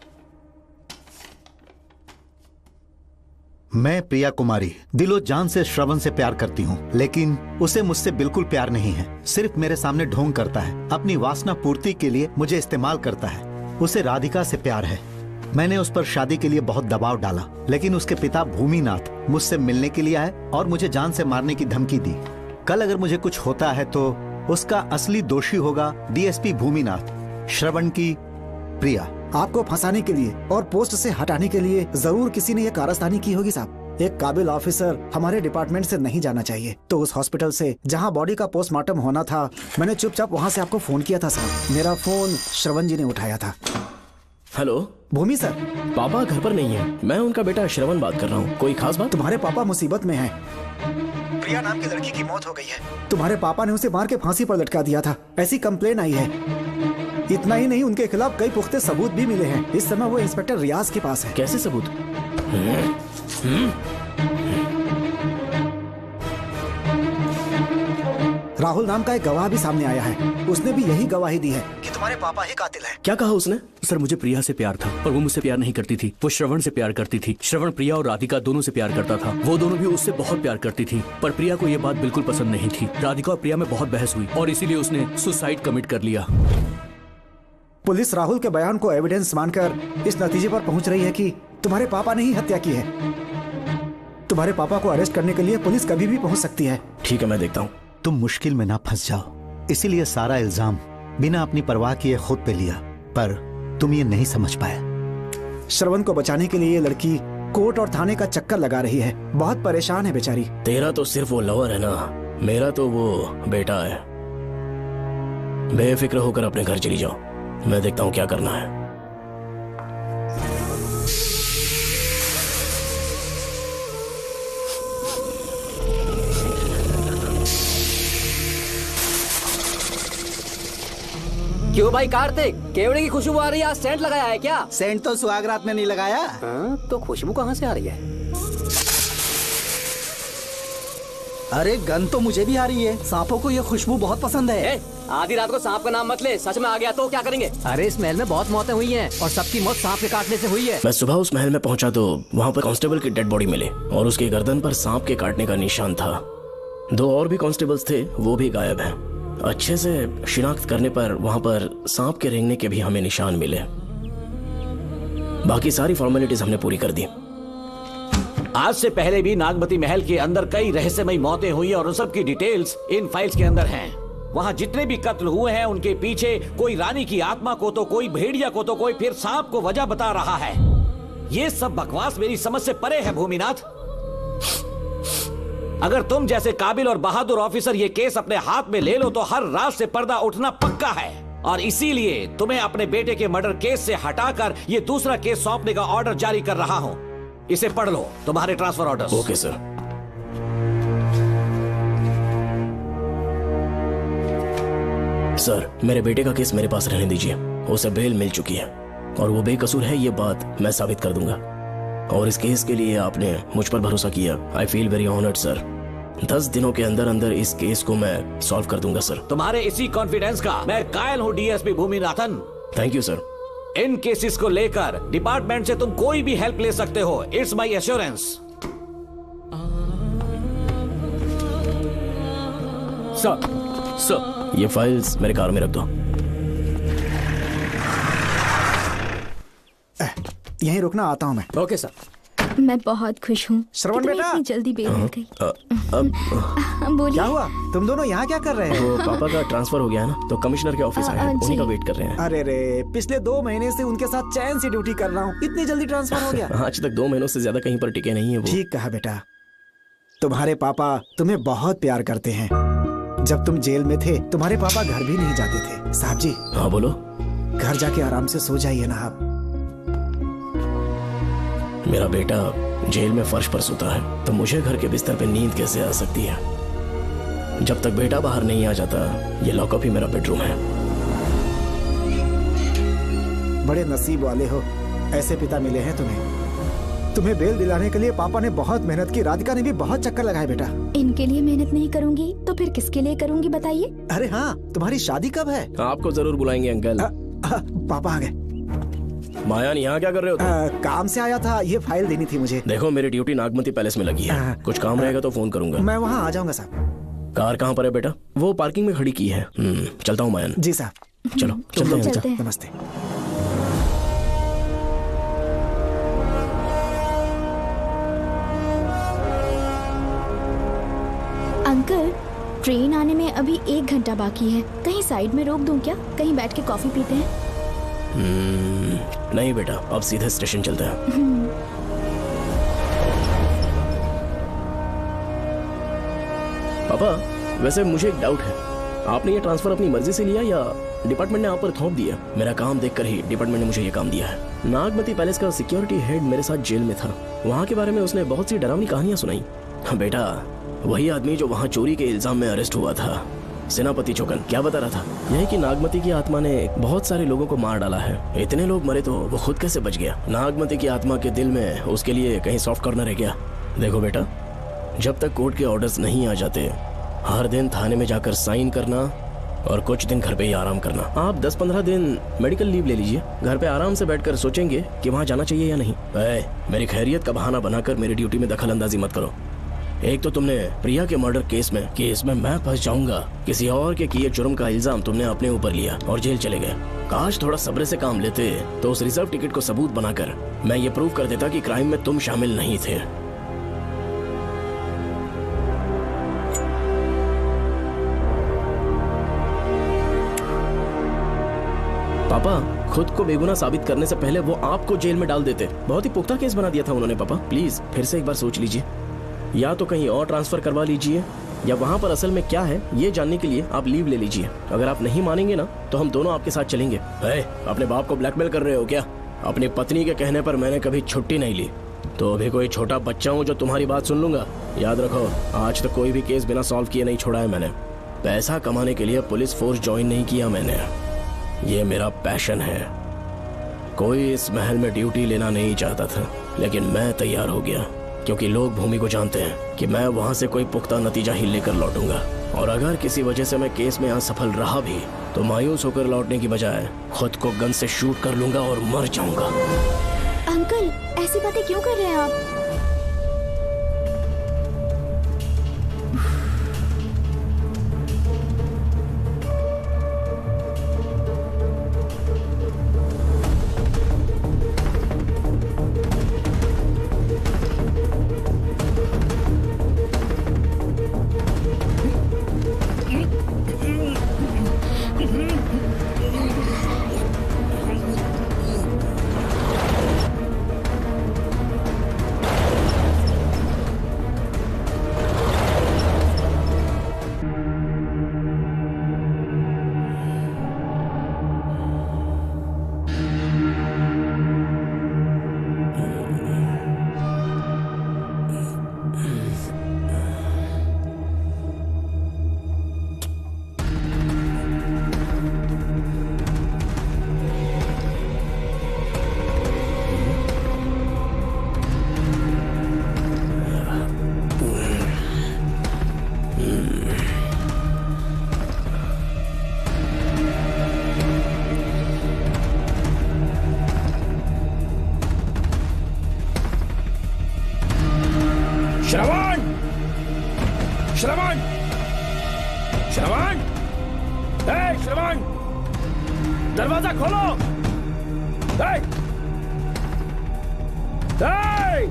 मैं प्रिया कुमारी दिलो जान से श्रवण से प्यार करती हूँ, लेकिन उसे मुझसे बिल्कुल प्यार नहीं है। सिर्फ मेरे सामने ढोंग करता है, अपनी वासना पूर्ति के लिए मुझे इस्तेमाल करता है। उसे राधिका से प्यार है। मैंने उस पर शादी के लिए बहुत दबाव डाला, लेकिन उसके पिता भूमिनाथ मुझसे मिलने के लिए आए और मुझे जान से मारने की धमकी दी। कल अगर मुझे कुछ होता है तो उसका असली दोषी होगा डीएसपी भूमिनाथ। श्रवण की प्रिया। आपको फंसाने के लिए और पोस्ट से हटाने के लिए जरूर किसी ने ये कारस्तानी की होगी साहब। एक काबिल ऑफिसर हमारे डिपार्टमेंट से नहीं जाना चाहिए। तो उस हॉस्पिटल से जहां बॉडी का पोस्टमार्टम होना था, मैंने चुपचाप वहां से आपको फोन किया था साहब। मेरा फोन श्रवण जी ने उठाया था। हेलो भूमि सर। पापा घर पर नहीं है, मैं उनका बेटा श्रवण बात कर रहा हूँ। कोई खास बात? तुम्हारे पापा मुसीबत में हैं। प्रिया नाम की लड़की की मौत हो गई है। तुम्हारे पापा ने उसे मार के फांसी पर लटका दिया था, ऐसी कंप्लेन आई है। इतना ही नहीं, उनके खिलाफ कई पुख्ते सबूत भी मिले हैं। इस समय वो इंस्पेक्टर रियाज के पास है। कैसे सबूत? राहुल नाम का एक गवाह भी सामने आया है। उसने भी यही गवाही दी है कि तुम्हारे पापा ही कातिल हैं। क्या कहा उसने? सर, मुझे प्रिया से प्यार था और वो मुझसे प्यार नहीं करती थी। वो श्रवण से प्यार करती थी। श्रवण प्रिया और राधिका दोनों से प्यार करता था। वो दोनों भी उससे बहुत प्यार करती थी, पर प्रिया को ये बात बिल्कुल पसंद नहीं थी। राधिका और प्रिया में बहुत बहस हुई और इसीलिए उसने सुसाइड कमिट कर लिया। पुलिस राहुल के बयान को एविडेंस मानकर इस नतीजे पर पहुंच रही है कि तुम्हारे पापा ने ही हत्या की है। तुम्हारे पापा को अरेस्ट करने के लिए पुलिस कभी भी पहुंच सकती है। ठीक है, मैं देखता हूँ। तुम मुश्किल में ना फंस जाओ, इसीलिए सारा इल्जाम बिना अपनी परवाह किए खुद पे लिया, पर तुम ये नहीं समझ पाए। श्रवण को बचाने के लिए ये लड़की कोर्ट और थाने का चक्कर लगा रही है। बहुत परेशान है बेचारी। तेरा तो सिर्फ वो लवर है ना, मेरा तो वो बेटा है। बेफिक्र होकर अपने घर चली जाओ, मैं देखता हूँ क्या करना है। क्यों भाई कार्तिक, केवड़े की खुशबू आ रही है। आज सेंट लगाया है क्या? सेंट तो सुहागरात में नहीं लगाया। तो खुशबू कहाँ से आ रही है? अरे गन तो मुझे भी आ रही है। सांपों को ये खुशबू बहुत पसंद है। आधी रात को सांप का नाम मत ले, सच में आ गया तो क्या करेंगे? अरे इस महल में बहुत मौतें हुई हैं और सबकी मौत सांप के काटने से हुई है। मैं सुबह उस महल में पहुंचा तो वहाँ पर कांस्टेबल की डेड बॉडी मिली और उसकी गर्दन पर सांप के काटने का निशान था। 2 और भी कांस्टेबल्स थे, वो भी गायब हैं। अच्छे से शिनाख्त करने पर वहाँ पर सांप के रेंगने के भी हमें निशान मिले। बाकी सारी फॉर्मेलिटीज हमने पूरी कर दी। आज से पहले भी नागमती महल के अंदर कई रहस्यमयी मौतें हुई और उन सब की डिटेल्स इन फाइल्स के अंदर हैं। वहाँ जितने भी कत्ल हुए हैं उनके पीछे कोई रानी की आत्मा को तो कोई भेड़िया को तो कोई फिर सांप को वजह बता रहा है। ये सब बकवास मेरी समझ से परे है भूमिनाथ। अगर तुम जैसे काबिल और बहादुर ऑफिसर ये केस अपने हाथ में ले लो तो हर रात से पर्दा उठना पक्का है, और इसीलिए तुम्हें अपने बेटे के मर्डर केस से हटाकर ये दूसरा केस सौंपने का ऑर्डर जारी कर रहा हूं। इसे पढ़ लो, तुम्हारे transfer order. Okay sir. Sir, मेरे बेटे का केस मेरे पास रहने दीजिए। उसे बेल मिल चुकी है और वो बेकसूर है, ये बात मैं साबित कर दूंगा। और इस केस के लिए आपने मुझ पर भरोसा किया। I feel very honoured sir. 10 दिनों के अंदर अंदर इस केस को मैं सॉल्व कर दूंगा सर। तुम्हारे इसी कॉन्फिडेंस का मैं कायल हूँ DSP Bhuminathan. Thank you sir. In cases को लेकर डिपार्टमेंट से तुम कोई भी हेल्प ले सकते हो। It's my assurance. सर, ये फाइल्स मेरे कार में रख दो। यहीं रुकना, आता हूँ मैं। Okay sir. मैं बहुत खुश हूँ। श्रवण तुम्हें बेटा। इतनी जल्दी बेल मिल गई। बोलिए। क्या हुआ? तुम दोनों यहाँ क्या कर रहे वो हैं? पापा का ट्रांसफर हो गया है ना, तो कमिश्नर के ऑफिस आए हैं, उन्हीं का वेट कर रहे हैं। अरे रे, पिछले 2 महीने से उनके साथ चैन से ड्यूटी कर रहा हूँ, इतनी जल्दी ट्रांसफर हो गया? आज तक 2 महीनों से ज्यादा कहीं पर टिके नहीं है वो। ठीक कहा बेटा, तुम्हारे पापा तुम्हें बहुत प्यार करते हैं। जब तुम जेल में थे तुम्हारे पापा घर भी नहीं जाते थे। साहब जी। हाँ बोलो। घर जाके आराम से सो जाइए ना आप। मेरा बेटा जेल में फर्श पर सोता है तो मुझे घर के बिस्तर पे नींद कैसे आ सकती है? जब तक बेटा बाहर नहीं आ जाता, ये लॉकअप ही मेरा बेडरूम है। बड़े नसीब वाले हो, ऐसे पिता मिले हैं तुम्हें बेल दिलाने के लिए पापा ने बहुत मेहनत की। राधिका ने भी बहुत चक्कर लगाए बेटा। इनके लिए मेहनत नहीं करूंगी तो फिर किसके लिए करूंगी बताइए? अरे हाँ, तुम्हारी शादी कब है? आपको जरूर बुलाएंगे अंकल। पापा आ गए। मायान, यहाँ क्या कर रहे हो तुम? काम से आया था, ये फाइल देनी थी मुझे। देखो मेरी ड्यूटी नागमती पैलेस में लगी है, कुछ काम रहेगा तो फोन करूंगा। मैं वहाँ आ जाऊंगा साहब। कार कहाँ पर है बेटा? वो पार्किंग में खड़ी की है। चलता हूँ मायान। जी साहब। चलो चलते हैं। नमस्ते। अंकल, ट्रेन आने में अभी 1 घंटा बाकी है, कहीं साइड में रोक दूं क्या? कहीं बैठ के कॉफी पीते हैं? नहीं बेटा, अब सीधे स्टेशन चलते हैं। पापा, वैसे मुझे एक डाउट है, आपने ये ट्रांसफर अपनी मर्जी से लिया या डिपार्टमेंट ने आप पर थोप दिया? मेरा काम देखकर ही डिपार्टमेंट ने मुझे ये काम दिया है। नागमती पैलेस का सिक्योरिटी हेड मेरे साथ जेल में था, वहाँ के बारे में उसने बहुत सी डरावनी कहानियां सुनाई। बेटा, वही आदमी जो वहाँ चोरी के इल्जाम में अरेस्ट हुआ था, सेनापति चौकन, क्या बता रहा था? यही कि नागमती की आत्मा ने बहुत सारे लोगों को मार डाला है। इतने लोग मरे तो वो खुद कैसे बच गया? नागमती की आत्मा के दिल में उसके लिए कहीं सॉफ्ट कॉर्नर है क्या? देखो बेटा, जब तक कोर्ट के ऑर्डर्स नहीं आ जाते, हर दिन थाने में जाकर साइन करना और कुछ दिन घर पे ही आराम करना। आप 10-15 दिन मेडिकल लीव ले लीजिए, घर पे आराम से बैठकर सोचेंगे कि वहाँ जाना चाहिए या नहीं। मेरी खैरियत का बहाना बनाकर मेरी ड्यूटी में दखल अंदाजी मत करो। एक तो तुमने प्रिया के मर्डर केस में कि इसमें मैं फंस जाऊंगा, किसी और के किए जुर्म का इल्जाम तुमने अपने ऊपर लिया और जेल चले गए। काश थोड़ा सब्र से काम लेते तो उस रिजर्व टिकट को सबूत बनाकर मैं ये प्रूव कर देता कि क्राइम में तुम शामिल नहीं थे। पापा, खुद को बेगुनाह साबित करने से पहले वो आपको जेल में डाल देते। बहुत ही पुख्ता केस बना दिया था उन्होंने। पापा प्लीज फिर से एक बार सोच लीजिए, या तो कहीं और ट्रांसफर करवा लीजिए या वहाँ पर असल में क्या है ये जानने के लिए आप लीव ले लीजिए। अगर आप नहीं मानेंगे ना तो हम दोनों आपके साथ चलेंगे। अपने बाप को ब्लैकमेल कर रहे हो क्या? अपनी पत्नी के कहने पर मैंने कभी छुट्टी नहीं ली, तो अभी कोई छोटा बच्चा हूँ जो तुम्हारी बात सुन लूंगा? याद रखो, आज तक कोई भी केस बिना सॉल्व किए नहीं छोड़ा है मैंने। पैसा कमाने के लिए पुलिस फोर्स ज्वाइन नहीं किया मैंने, ये मेरा पैशन है। कोई इस महल में ड्यूटी लेना नहीं चाहता था, लेकिन मैं तैयार हो गया क्योंकि लोग भूमि को जानते हैं कि मैं वहां से कोई पुख्ता नतीजा ही लेकर लौटूंगा। और अगर किसी वजह से मैं केस में असफल रहा भी तो मायूस होकर लौटने की बजाय खुद को गन से शूट कर लूंगा और मर जाऊंगा। अंकल, ऐसी बातें क्यों कर रहे हैं आप? श्रवण! श्रवण! श्रवण! श्रवण! दरवाजा खोलो! ए!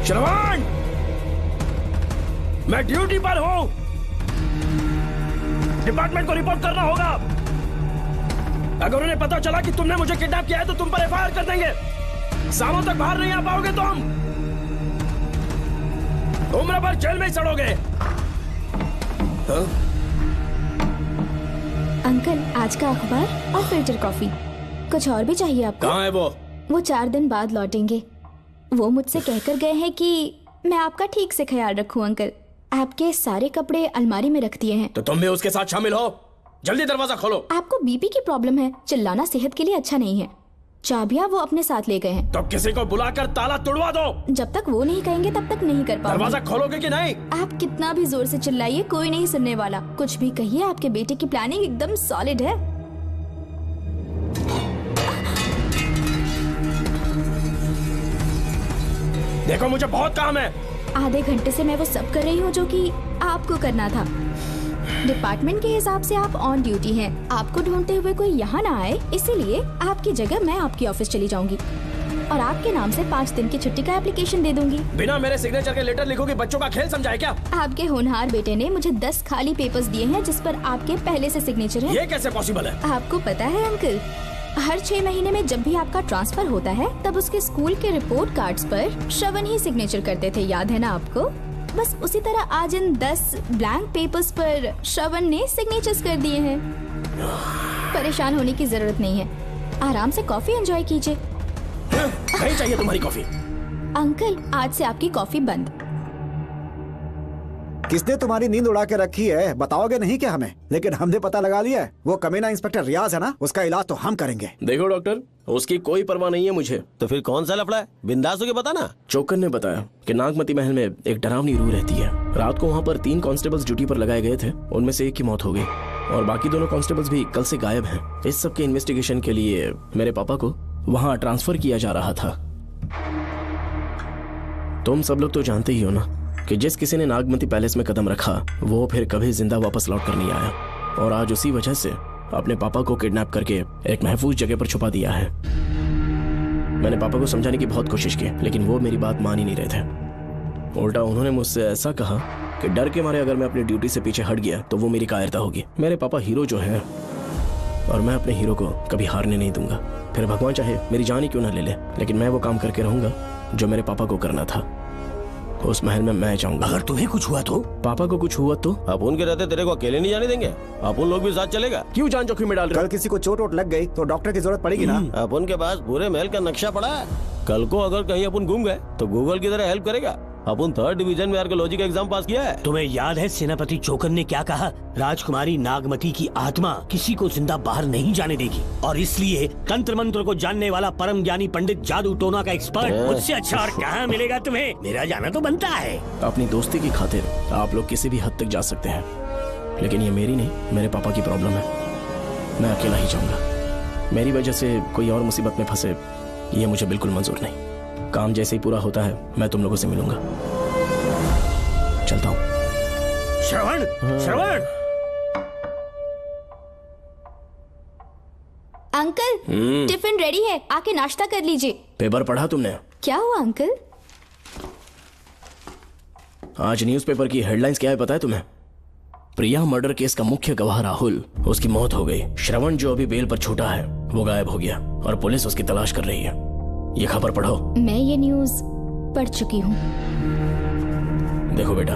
श्रवण, मैं ड्यूटी पर हूं। डिपार्टमेंट को रिपोर्ट करना होगा। अगर उन्हें पता चला कि तुमने मुझे किडनैप किया है तो तुम पर एफआईआर कर देंगे। शामों तक बाहर नहीं आ पाओगे तुम। उम्र भर जेल में ही सड़ोगे। अंकल, आज का अखबार और फिल्टर कॉफी। कुछ और भी चाहिए आपको? कहाँ है वो? वो 4 दिन बाद लौटेंगे। वो मुझसे कहकर गए हैं कि मैं आपका ठीक से ख्याल रखूं अंकल। आपके सारे कपड़े अलमारी में रख दिए हैं। तो तुम भी उसके साथ शामिल हो। जल्दी दरवाजा खोलो। आपको बीपी की प्रॉब्लम है, चिल्लाना सेहत के लिए अच्छा नहीं है। चाबियां वो अपने साथ ले गए हैं। तो किसी को बुलाकर ताला तोड़वा दो। जब तक वो नहीं कहेंगे तब तक नहीं कर पाऊंगी। दरवाजा खोलोगे कि नहीं? आप कितना भी जोर से चिल्लाइए, कोई नहीं सुनने वाला। कुछ भी कहिए, आपके बेटे की प्लानिंग एकदम सॉलिड है। देखो, मुझे बहुत काम है। आधे घंटे से मैं वो सब कर रही हूँ जो कि आपको करना था। डिपार्टमेंट के हिसाब से आप ऑन ड्यूटी हैं। आपको ढूंढते हुए कोई यहाँ ना आए, इसीलिए आपकी जगह मैं आपकी ऑफिस चली जाऊंगी और आपके नाम से 5 दिन की छुट्टी का एप्लीकेशन दे दूंगी। बिना मेरे सिग्नेचर के लेटर लिखोगे? बच्चों का खेल समझा है क्या? आपके होनहार बेटे ने मुझे 10 खाली पेपर्स दिए हैं जिस पर आपके पहले से सिग्नेचर है। ये कैसे पॉसिबल है? आपको पता है अंकल, हर 6 महीने में जब भी आपका ट्रांसफर होता है तब उसके स्कूल के रिपोर्ट कार्ड्स पर श्रवण ही सिग्नेचर करते थे, याद है ना आपको? बस उसी तरह आज इन 10 ब्लैंक पेपर्स पर श्रवण ने सिग्नेचर्स कर दिए हैं। परेशान होने की जरूरत नहीं है, आराम से कॉफी एंजॉय कीजिए। नहीं चाहिए तुम्हारी कॉफी। अंकल, आज से आपकी कॉफी बंद। किसने तुम्हारी नींद उड़ा के रखी है? बताओगे नहीं क्या हमें? लेकिन हमने पता लगा लिया है। वो कमीना इंस्पेक्टर रियाज है ना, उसका इलाज तो हम करेंगे। देखो डॉक्टर, उसकी कोई परवाह नहीं है मुझे। तो फिर कौन सा लफड़ा है? बिंदास होके बता ना। चोकर ने बताया कि नागमती महल में एक डरावनी रूह रहती है। रात को वहाँ पर 3 कांस्टेबल्स ड्यूटी पर लगाए गए थे, उनमें से एक की मौत हो गई और बाकी दोनों कांस्टेबल्स भी कल से गायब हैं। इस सब के इन्वेस्टिगेशन के लिए मेरे पापा को वहाँ ट्रांसफर किया जा रहा था। तुम सब लोग तो जानते ही हो ना कि जिस किसी ने नागमती पैलेस में कदम रखा वो फिर कभी जिंदा वापस लौट कर नहीं आया, और आज उसी वजह से अपने पापा को किडनैप करके एक महफूज जगह पर छुपा दिया है। मैंने पापा को समझाने की बहुत कोशिश की, लेकिन वो मेरी बात मान ही नहीं रहे थे। उल्टा उन्होंने मुझसे ऐसा कहा कि डर के मारे अगर मैं अपनी ड्यूटी से पीछे हट गया तो वो मेरी कायरता होगी। मेरे पापा हीरो जो है, और मैं अपने हीरो को कभी हारने नहीं दूंगा। फिर भगवान चाहे मेरी जान ही क्यों ना ले ले, लेकिन मैं वो काम करके रहूंगा जो मेरे पापा को करना था। उस महल में मैं जाऊंगा। अगर तुम्हें कुछ हुआ तो? पापा को कुछ हुआ तो? अपुन के रहते तेरे को अकेले नहीं जाने देंगे। अपुन लोग भी साथ चलेगा। क्यों जान जोखिम में डाल रहे? कल किसी को चोट वोट लग गई तो डॉक्टर की जरूरत पड़ेगी ना। अपुन के पास पूरे महल का नक्शा पड़ा है। कल को अगर कहीं अपन घूम गए तो गूगल की तरह हेल्प करेगा। अपन 3rd डिवीजन में आर्कियोलॉजी का एग्जाम पास किया है। तुम्हें याद है सेनापति चोकर ने क्या कहा? राजकुमारी नागमती की आत्मा किसी को जिंदा बाहर नहीं जाने देगी, और इसलिए तंत्र मंत्र को जानने वाला परम ज्ञानी पंडित जादू टोना का एक्सपर्ट मुझसे अच्छा और कहाँ मिलेगा तुम्हें? मेरा जाना तो बनता है। अपनी दोस्ती की खातिर आप लोग किसी भी हद तक जा सकते हैं, लेकिन ये मेरी नहीं, मेरे पापा की प्रॉब्लम है। मैं अकेला ही जाऊंगा। मेरी वजह से कोई और मुसीबत में फंसे ये मुझे बिल्कुल मंजूर नहीं। काम जैसे ही पूरा होता है मैं तुम लोगों से मिलूंगा। चलता हूँ। श्रवण, श्रवण। अंकल, टिफिन रेडी है, आके नाश्ता कर लीजिए। पेपर पढ़ा तुमने? क्या हुआ अंकल? आज न्यूज़पेपर की हेडलाइंस क्या है पता है तुम्हें? प्रिया मर्डर केस का मुख्य गवाह राहुल, उसकी मौत हो गई। श्रवण जो अभी बेल पर छूटा है वो गायब हो गया और पुलिस उसकी तलाश कर रही है। ये खबर पढ़ो। मैं ये न्यूज़ पढ़ चुकी हूँ। देखो बेटा,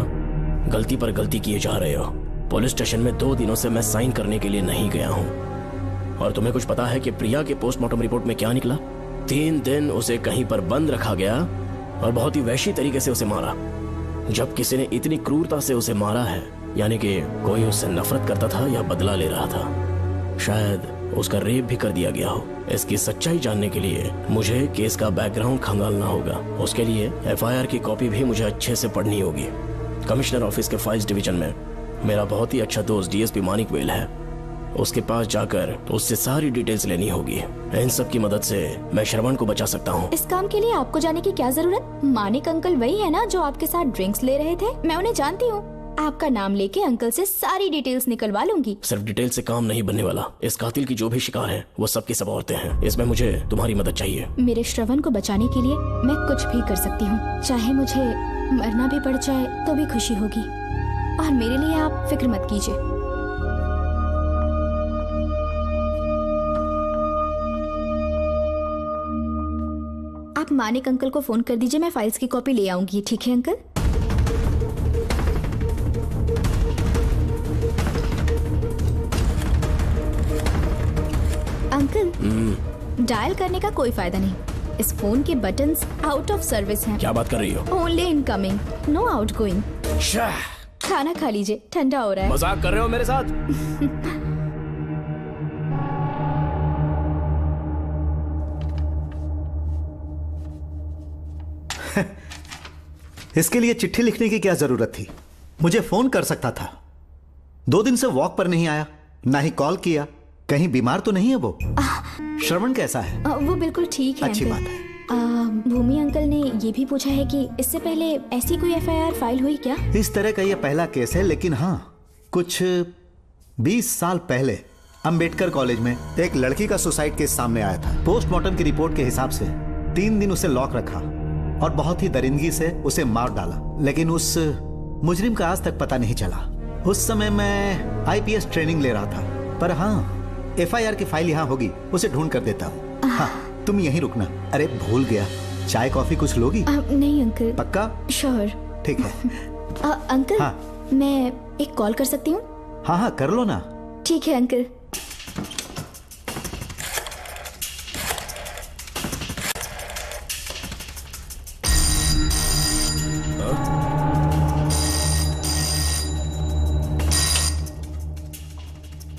गलती पर गलती किए जा रहे हो। पुलिस स्टेशन में 2 दिनों से मैं साइन करने के लिए नहीं गया हूँ। और तुम्हें कुछ पता है कि प्रिया के पोस्टमार्टम रिपोर्ट में क्या निकला? 3 दिन उसे कहीं पर बंद रखा गया और बहुत ही वैशी तरीके से उसे मारा। जब किसी ने इतनी क्रूरता से उसे मारा है, यानी कि कोई उससे नफरत करता था या बदला ले रहा था। शायद उसका रेप भी कर दिया गया हो। इसकी सच्चाई जानने के लिए मुझे केस का बैकग्राउंड खंगालना होगा। उसके लिए एफआईआर की कॉपी भी मुझे अच्छे से पढ़नी होगी। कमिश्नर ऑफिस के फाइल्स डिवीजन में मेरा बहुत ही अच्छा दोस्त डीएसपी मानिक वेल है। उसके पास जाकर उससे सारी डिटेल्स लेनी होगी। इन सब की मदद से मैं श्रवण को बचा सकता हूँ। इस काम के लिए आपको जाने की क्या जरूरत? मानिक अंकल वही है ना जो आपके साथ ड्रिंक्स ले रहे थे? मैं उन्हें जानती हूँ। आपका नाम लेके अंकल से सारी डिटेल्स निकलवा लूंगी। सिर्फ डिटेल से काम नहीं बनने वाला। इस कातिल की जो भी शिकार है वो सबकी सब औरतें हैं। इसमें मुझे तुम्हारी मदद चाहिए। मेरे श्रवण को बचाने के लिए मैं कुछ भी कर सकती हूँ, चाहे मुझे मरना भी पड़ जाए तो भी खुशी होगी। और मेरे लिए आप फिक्र मत कीजिए। आप मानिक अंकल को फोन कर दीजिए, मैं फाइल्स की कॉपी ले आऊंगी। ठीक है अंकल? अंकल, डायल करने का कोई फायदा नहीं। इस फोन के बटन्स आउट ऑफ सर्विस हैं। क्या बात कर रही हो? Only incoming, no outgoing. खाना खा लीजिए, ठंडा हो रहा है। मजाक कर रहे हो मेरे साथ? इसके लिए चिट्ठी लिखने की क्या जरूरत थी? मुझे फोन कर सकता था। 2 दिन से वॉक पर नहीं आया, ना ही कॉल किया। कहीं बीमार तो नहीं है वो? श्रवण कैसा है? वो बिल्कुल ठीक है। अच्छी अंकल। बात है। भूमि अंकल ने ये भी पूछा है कि इससे पहले ऐसी कोई FIR फाइल हुई क्या? इस तरह का ये पहला केस है, लेकिन हाँ, कुछ 20 साल पहले अंबेडकर कॉलेज में एक लड़की का सुसाइड केस सामने आया था। पोस्टमार्टम की रिपोर्ट के हिसाब से 3 दिन उसे लॉक रखा और बहुत ही दरिंदगी से उसे मार डाला, लेकिन उस मुजरिम का आज तक पता नहीं चला। उस समय मैं IPS ट्रेनिंग ले रहा था, पर हाँ, FIR की फाइल यहाँ होगी, उसे ढूंढ कर देता हूँ। हाँ, तुम यहीं रुकना। अरे भूल गया, चाय कॉफी कुछ लोगी? नहीं अंकल। पक्का? श्योर। ठीक है। अंकल, हाँ। मैं एक कॉल कर सकती हूँ? हाँ हाँ, कर लो ना। ठीक है अंकल।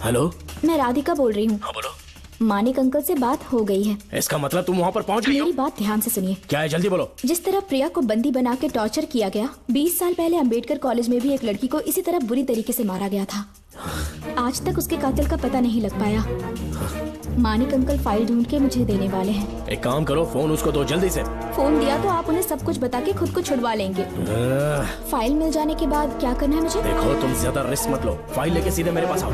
हेलो, मैं राधिका बोल रही हूँ। हाँ बोलो। मानिक अंकल से बात हो गई है। इसका मतलब तुम वहाँ पर पहुँच गई हो? मेरी बात ध्यान से सुनिए। क्या है, जल्दी बोलो। जिस तरह प्रिया को बंदी बना के टॉर्चर किया गया, 20 साल पहले अंबेडकर कॉलेज में भी एक लड़की को इसी तरह बुरी तरीके से मारा गया था। आज तक उसके कातिल का पता नहीं लग पाया। मानिक अंकल फाइल ढूंढ के मुझे देने वाले हैं। एक काम करो, फोन उसको दो जल्दी से। फोन दिया तो आप उन्हें सब कुछ बता के खुद को छुड़वा लेंगे। फाइल मिल जाने के बाद क्या करना है मुझे? देखो, तुम ज्यादा रिस्क मत लो, फाइल लेके सीधे मेरे पास आओ।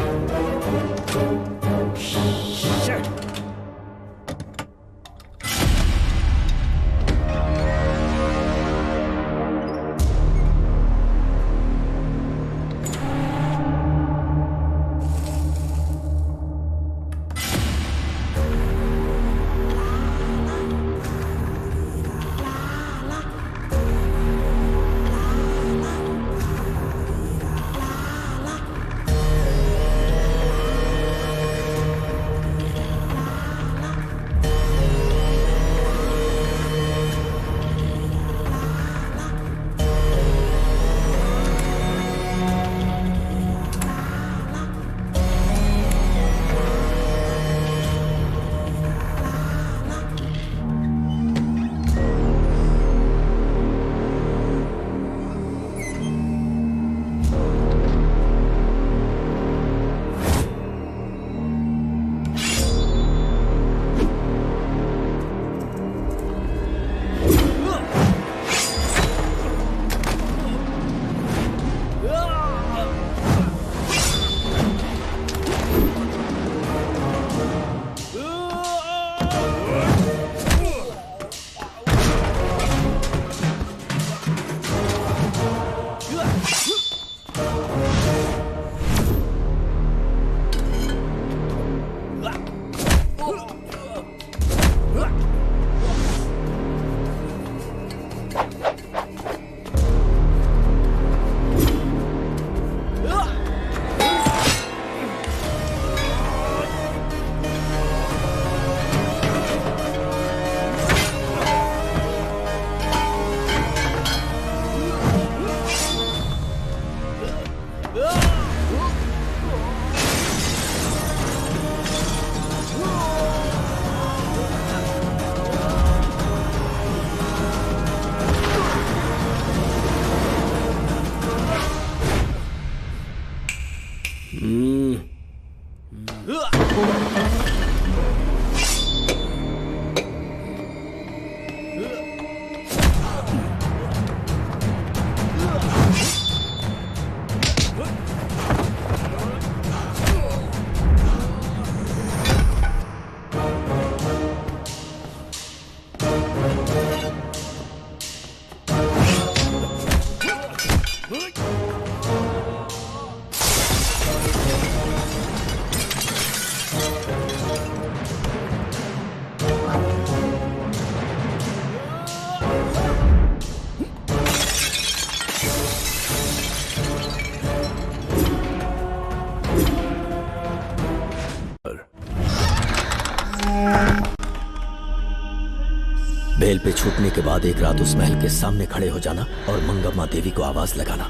बेल पे छूटने के बाद एक रात उस महल के सामने खड़े हो जाना और मंगम्मा देवी को आवाज लगाना।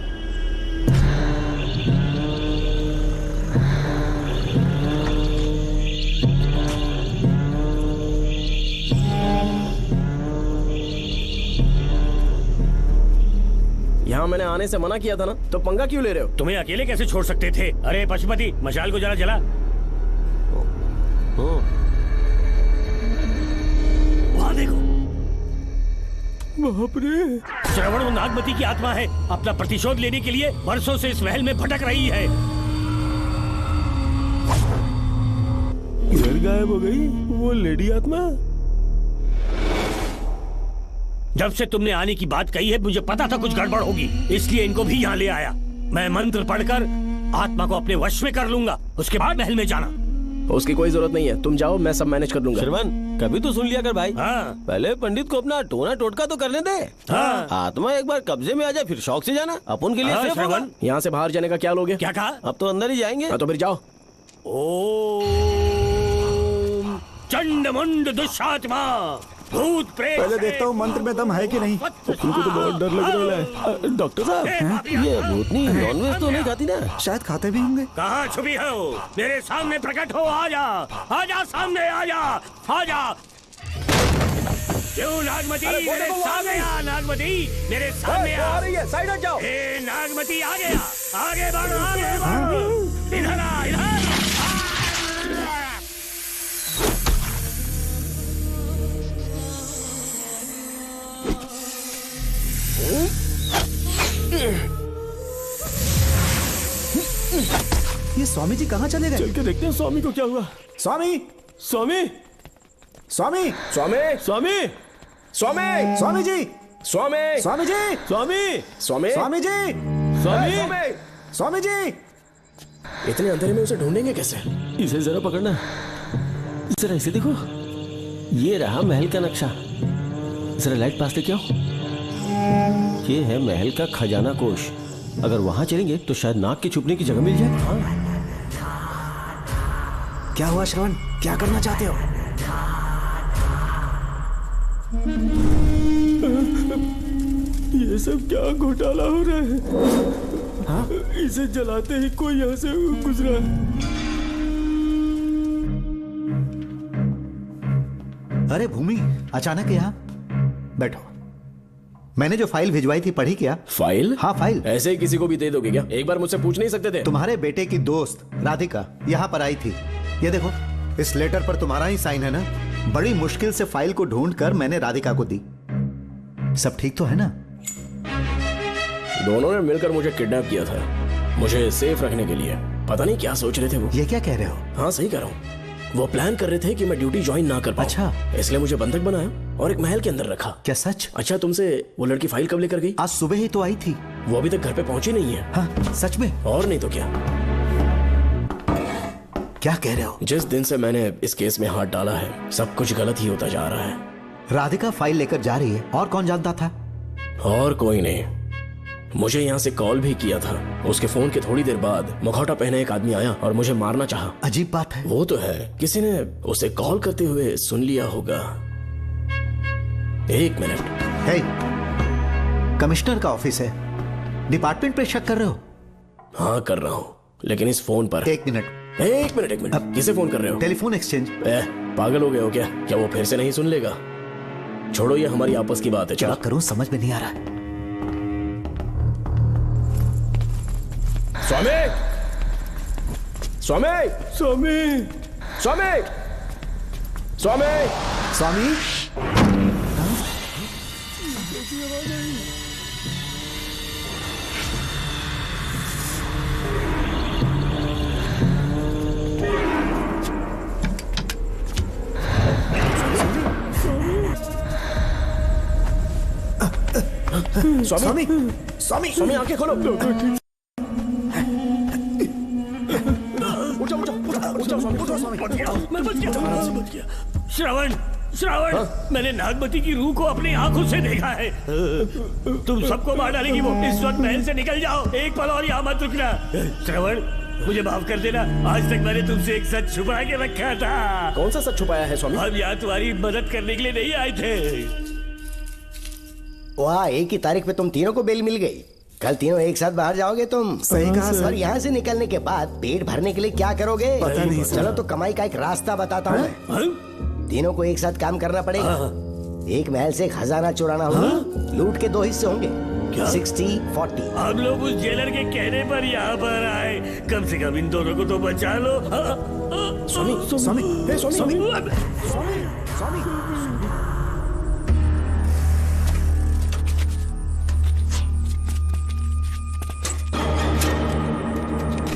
यहाँ मैंने आने से मना किया था ना, तो पंगा क्यों ले रहे हो? तुम्हें अकेले कैसे छोड़ सकते थे? अरे पशुपति, मशाल को जरा जला। वहाँ देखो। बाप रे! श्रवण वो नागमती की आत्मा है, अपना प्रतिशोध लेने के लिए वर्षों से इस महल में भटक रही है। किधर गायब हो गई वो लेडी आत्मा? जब से तुमने आने की बात कही है मुझे पता था कुछ गड़बड़ होगी, इसलिए इनको भी यहाँ ले आया। मैं मंत्र पढ़कर आत्मा को अपने वश में कर लूंगा, उसके बाद महल में जाना। उसकी कोई जरूरत नहीं है, तुम जाओ, मैं सब मैनेज कर लूंगा। श्रवण, कभी तो सुन लिया कर भाई। हाँ। पहले पंडित को अपना टोना टोटका तो करने दे। हाँ। आत्मा एक बार कब्जे में आ जाए फिर शौक से जाना, अपन के लिए सेफ होगा। यहाँ से बाहर जाने का क्या लोगे? क्या कहा? अब तो अंदर ही जाएंगे। तो फिर जाओ। ओम चंडमुंड दुष्टात्मा भूत प्रेत। पहले देखता हूँ मंत्र में दम है कि नहीं। तुमको तो बहुत डर लग रहा है। डॉक्टर साहब, ये भूतनी नॉनवेज तो नहीं खाती ना? शायद खाते भी होंगे। कहाँ छुपी हो? मेरे सामने प्रकट हो, आजा, आजा सामने, आजा, आजा। क्यों नागमती मेरे सामने आ, नागमती मेरे सामने आ। साइड हट जाओ। ए नागमती आ गया, आगे बढ़, आगे बढ़, इधर आ, इधर। ये स्वामी जी कहाँ चले गए? चल के देखते हैं स्वामी को क्या हुआ। स्वामी, स्वामी, स्वामी, स्वामी, स्वामी, स्वामी, स्वामी जी, स्वामी, स्वामी जी, स्वामी, स्वामी, स्वामी जी, स्वामी, स्वामी जी। इतने अंधेरे में उसे ढूंढेंगे कैसे? इसे जरा पकड़ना, जरा इसे देखो, ये रहा महल का नक्शा। जरा लाइट पास लेके आओ। ये है महल का खजाना कोष। अगर वहां चलेंगे तो शायद नाग के छुपने की जगह मिल जाए। क्या हुआ श्रवण, क्या करना चाहते हो? ये सब क्या घोटाला हो रहा है? हाँ? इसे जलाते ही कोई यहाँ से गुजरा। अरे भूमि, अचानक यहाँ? बैठो। मैंने जो फाइल भिजवाई थी पढ़ी क्या? फाइल? हाँ फाइल। ऐसे ही किसी को भी दे दोगे क्या? एक बार मुझसे पूछ नहीं सकते थे? तुम्हारे बेटे की दोस्त राधिका यहाँ पर आई थी। ये देखो, इस लेटर पर तुम्हारा ही साइन है ना? बड़ी मुश्किल से फाइल को ढूंढकर मैंने राधिका को दी। सब ठीक तो है ना? दोनों ने मिलकर मुझे किडनैप किया था, मुझे सेफ रखने के लिए। पता नहीं क्या सोच रहे थे वो। ये क्या कह रहे हो? हाँ सही कह रहा हूँ। वो प्लान कर रहे थे कि मैं ड्यूटी ज्वाइन ना कर पाऊं। अच्छा। इसलिए मुझे बंधक बनाया और एक महल के अंदर रखा। क्या सच? अच्छा, तुमसे वो लड़की फाइल कब लेकर गई? आज सुबह ही तो आई थी। वो अभी तक घर पे पहुंची नहीं है। हाँ, सच में? और नहीं तो क्या। क्या कह रहे हो? जिस दिन से मैंने इस केस में हाथ डाला है सब कुछ गलत ही होता जा रहा है। राधिका फाइल लेकर जा रही है, और कौन जानता था? और कोई नहीं। मुझे यहाँ से कॉल भी किया था। उसके फोन के थोड़ी देर बाद मुखौटा पहने एक आदमी आया और मुझे मारना चाहा। अजीब बात है। वो तो है, किसी ने उसे कॉल करते हुए सुन लिया होगा। एक मिनट। हे, कमिश्नर का ऑफिस है, डिपार्टमेंट पे शक कर रहे हो? हाँ कर रहा हूँ, लेकिन इस फोन पर। एक मिनट, एक मिनट। किसे फोन कर रहे हो? Telephone exchange. पागल हो गए हो क्या? क्या वो फिर से नहीं सुन लेगा? छोड़ो, ये हमारी आपस की बात है। क्या करूं समझ में नहीं आ रहा है। स्वामी, स्वामी, स्वामी, स्वामी, स्वामी, स्वामी। स्वामी, स्वामी, स्वामी, आंखें खोलो। श्रवण, श्रवण, मैंने नागमती की रूह को अपनी आंखों से देखा है। तुम सबको मार डालेगी वो। इस वक्त महल से निकल जाओ, एक पल और यहाँ मत रुकना। श्रवण, मुझे माफ कर देना, आज तक मैंने तुमसे एक सच छुपा के रखा था। कौन सा सच छुपाया है स्वामी? हम यहाँ तुम्हारी मदद करने के लिए नहीं आए थे। वाह, एक ही तारीख पे तुम तीनों को बेल मिल गई। कल तीनों एक साथ बाहर जाओगे तुम। सही कहा सर। और यहाँ से निकलने के बाद पेट भरने के लिए क्या करोगे? पता नहीं सर। चलो तो कमाई का एक रास्ता बताता हूँ मैं। तीनों को एक साथ काम करना पड़ेगा। एक महल से खजाना चुराना होगा। लूट के 2 हिस्से होंगे, 60-40। हम लोग उस जेलर के कहने पर यहाँ पर आए, कम से कम इन दोनों को तो बचा लो। स्वामी स्वामी स्वामी स्वामी।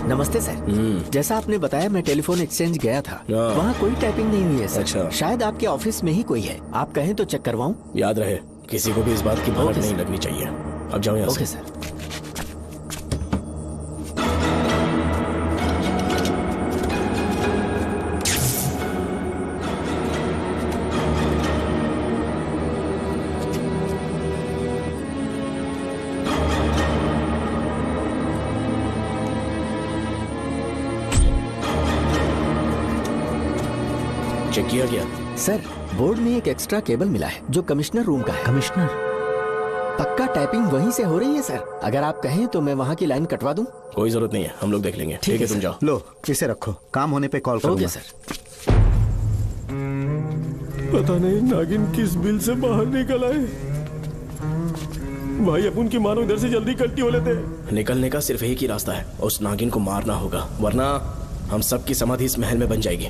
नमस्ते सर। जैसा आपने बताया मैं टेलीफोन एक्सचेंज गया था, वहाँ कोई टाइपिंग नहीं हुई है सर। अच्छा। शायद आपके ऑफिस में ही कोई है, आप कहें तो चेक करवाऊं? याद रहे, किसी को भी इस बात की भनक नहीं लगनी चाहिए। अब जाओ यहाँ से। Okay sir. चेक किया गया सर। बोर्ड में एक एक्स्ट्रा केबल मिला है जो कमिश्नर रूम का है। कमिश्नर? पक्का टाइपिंग वहीं से हो रही है सर। अगर आप कहें तो मैं वहाँ की लाइन कटवा दूं? कोई जरूरत नहीं है, हम लोग देख लेंगे। ठीक है, तुम जाओ। लो इसे रखो, काम होने पे कॉल करूंगा। Okay sir. पता नहीं नागिन किस बिल से बाहर निकल आए। भाई अपन की मानो इधर से जल्दी कल्टी हो लेते। निकलने का सिर्फ एक ही रास्ता है, उस नागिन को मारना होगा, वरना हम सबकी समाधि इस महल में बन जाएगी।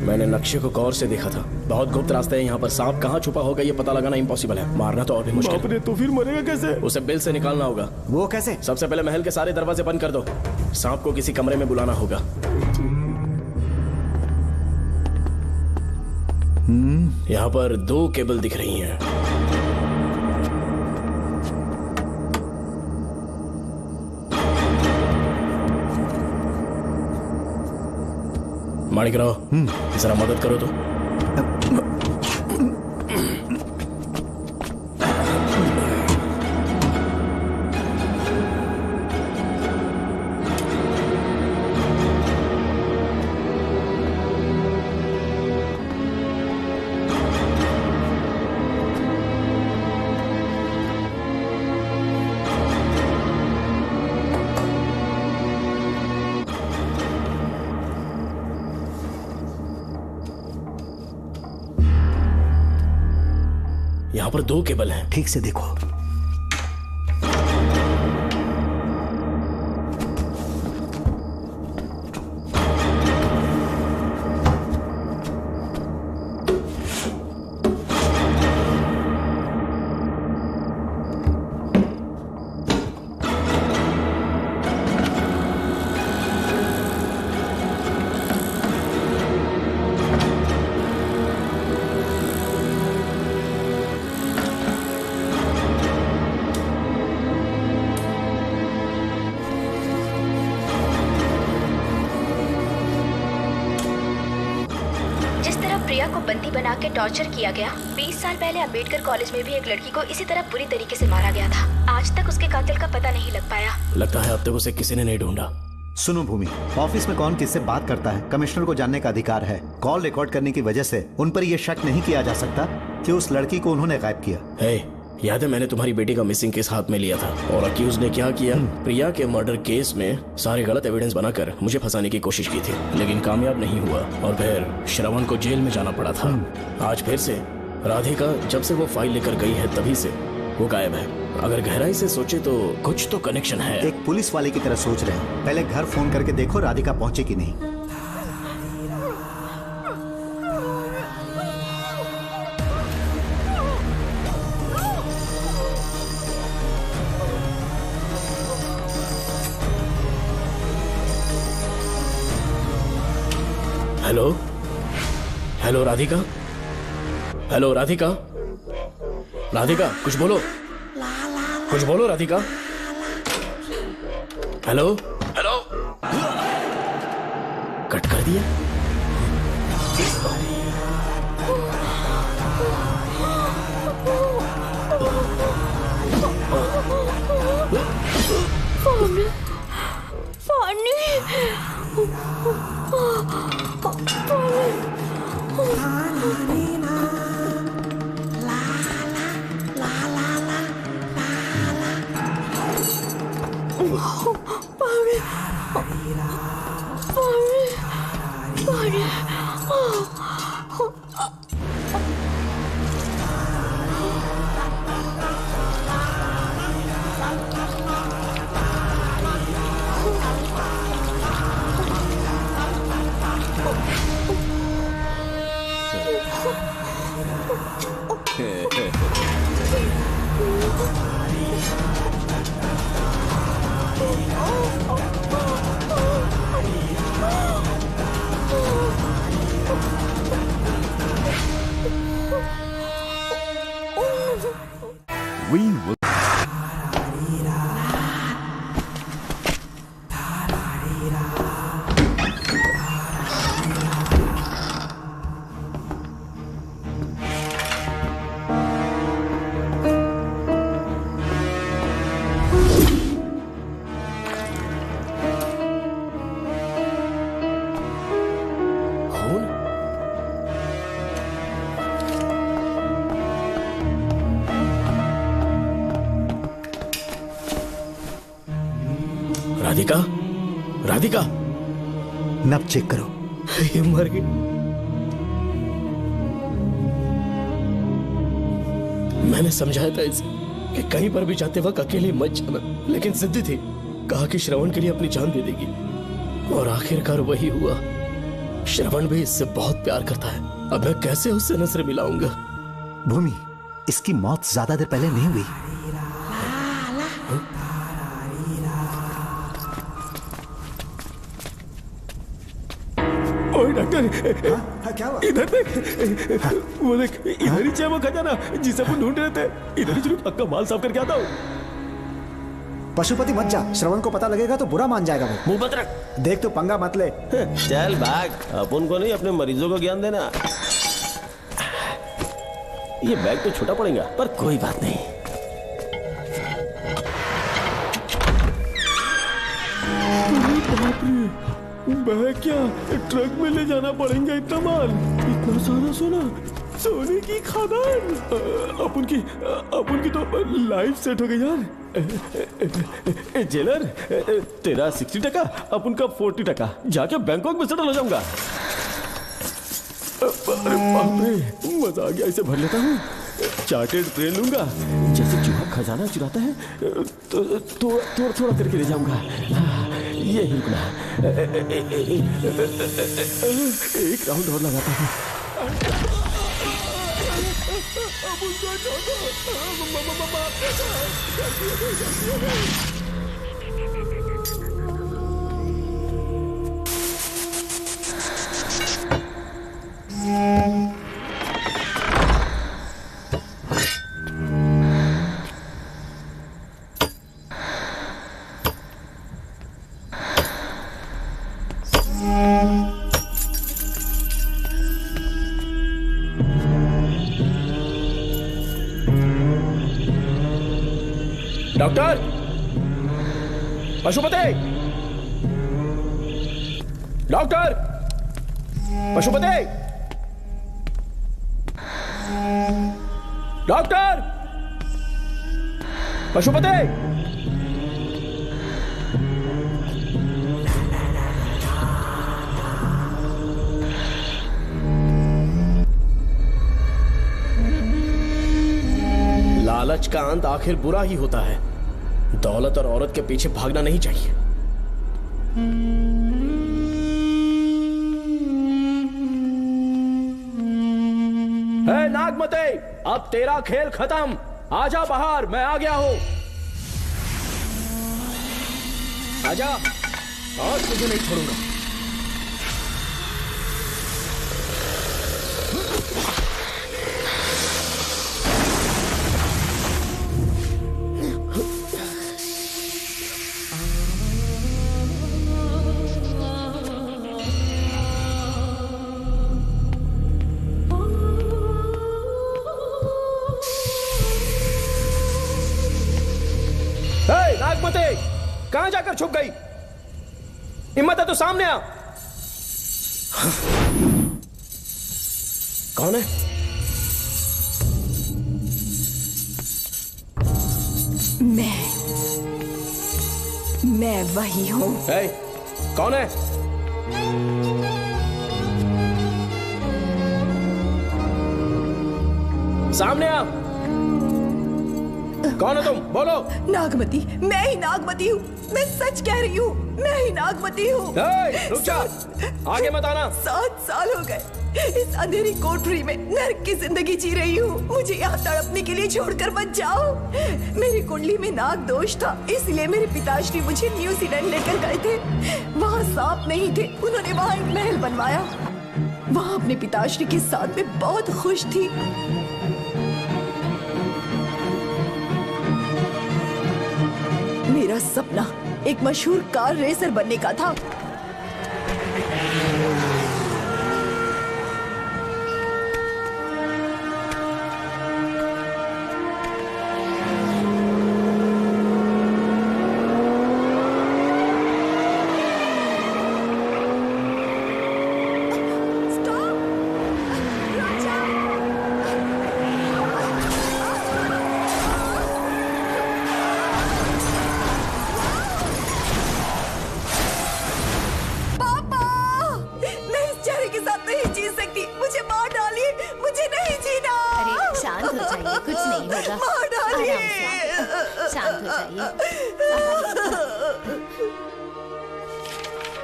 मैंने नक्शे को गौर से देखा था, बहुत गुप्त रास्ता है यहाँ पर। सांप कहाँ छुपा होगा ये पता लगाना इम्पॉसिबल है, मारना तो और भी मुश्किल। बाप रे, तो फिर मरेगा कैसे? उसे बिल से निकालना होगा। वो कैसे? सबसे पहले महल के सारे दरवाजे बंद कर दो, सांप को किसी कमरे में बुलाना होगा। यहाँ पर 2 केबल दिख रही हैं। माणिकराव, जरा मदद करो तो। यहाँ पर 2 केबल हैं। ठीक से देखो। प्रिया को बंदी बना के टॉर्चर किया गया, 20 साल पहले अंबेडकर कॉलेज में भी एक लड़की को इसी तरह बुरी तरीके से मारा गया था। आज तक उसके कातिल का पता नहीं लग पाया। लगता है अब तक उसे किसी ने नहीं ढूंढा। सुनो भूमि, ऑफिस में कौन किससे बात करता है कमिश्नर को जानने का अधिकार है। कॉल रिकॉर्ड करने की वजह से उन पर यह शक नहीं किया जा सकता कि उस लड़की को उन्होंने गायब किया। याद है मैंने तुम्हारी बेटी का मिसिंग केस हाथ में लिया था और अक्यूज ने क्या किया, प्रिया के मर्डर केस में सारे गलत एविडेंस बनाकर मुझे फंसाने की कोशिश की थी, लेकिन कामयाब नहीं हुआ और फिर श्रवण को जेल में जाना पड़ा था। आज फिर से राधिका जब से वो फाइल लेकर गई है तभी से वो गायब है। अगर गहराई से सोचे तो कुछ तो कनेक्शन है। एक पुलिस वाले की तरह सोच रहे हैं। पहले घर फोन करके देखो राधिका पहुंचे कि नहीं। Hello hello Radhika, hello Radhika, Radhika कुछ बोलो, कुछ बोलो राधिका। हेलो हेलो, कट कर दिया। पानी, पानी। We will. राधिका, राधिका, नब चेक करो। ये मर गई। मैंने समझाया था इसे कि कहीं पर भी जाते वक्त अकेले मत जाना, लेकिन जिद्दी थी। कहा कि श्रवण के लिए अपनी जान दे देगी, और आखिरकार वही हुआ। श्रवण भी इससे बहुत प्यार करता है। अब मैं कैसे उससे नजर मिलाऊंगा? भूमि, इसकी मौत ज्यादा देर पहले नहीं हुई। ओए डॉक्टर, क्या हुआ? इधर देख, वो देख, इधर ही चाहिए वो खजाना जिसे अपन ढूंढ रहे थे। इधर ही चलो, पक्का माल साफ करके आता हूँ। पशुपति मत जा, श्रवण को पता लगेगा तो बुरा मान जाएगा वो। मुंह बंद रख। देख तू पंगा मत ले। चल भाग, अपन को नहीं अपने मरीजों को ज्ञान देना। ये बैग तो छोटा पड़ेगा, पर कोई बात नहीं। बैग क्या ट्रक में ले जाना पड़ेगा? इतना माल, इतना सारा सोना, सोने की खादान। अपन की तो लाइफ सेट हो गई यार। जेलर, तेरा 60%, अपन का 40%। जाके बैंकॉक में सेटल हो जाऊंगा। अरे बाप रे, मजा आ गया। इसे भर लेता हूँ, चार्टेड ट्रेन लूंगा। जैसे चूहा खजाना चुराता है तो थोड़ा थोड़ा करके ले जाऊंगा। ये ही रुकना। एक राउंड और लगाता हूँ। Doctor, Pashupati, doctor, Pashupati, doctor, Pashupati. लालच का अंत आखिर बुरा ही होता है। दौलत और औरत के पीछे भागना नहीं चाहिए। हे नागमते, अब तेरा खेल खत्म। आजा बाहर, मैं आ गया हूं। आजा, और तुझे नहीं छोड़ूंगा। नागमते, कहां जाकर छुप गई? हिम्मत है तो सामने आ। कौन है? मैं वही हूँ। कौन है? सामने आ। कौन है तुम? बोलो। नागमती, मैं ही नागमती हूँ। मैं सच कह रही हूँ, मैं ही नागमती हूँ। रुक जा, आगे मत आना। 7 साल हो गए इस अंधेरी कोठरी में नर्क की जिंदगी जी रही हूँ। मुझे यहाँ तड़पने के लिए छोड़कर मत जाओ। मेरी कुंडली में नाग दोष था, इसलिए मेरे पिताश्री मुझे न्यूजीलैंड लेकर गए थे। वहाँ सांप नहीं थे, उन्होंने वहाँ एक महल बनवाया। वहाँ अपने पिताश्री के साथ में बहुत खुश थी। मेरा सपना एक मशहूर कार रेसर बनने का था।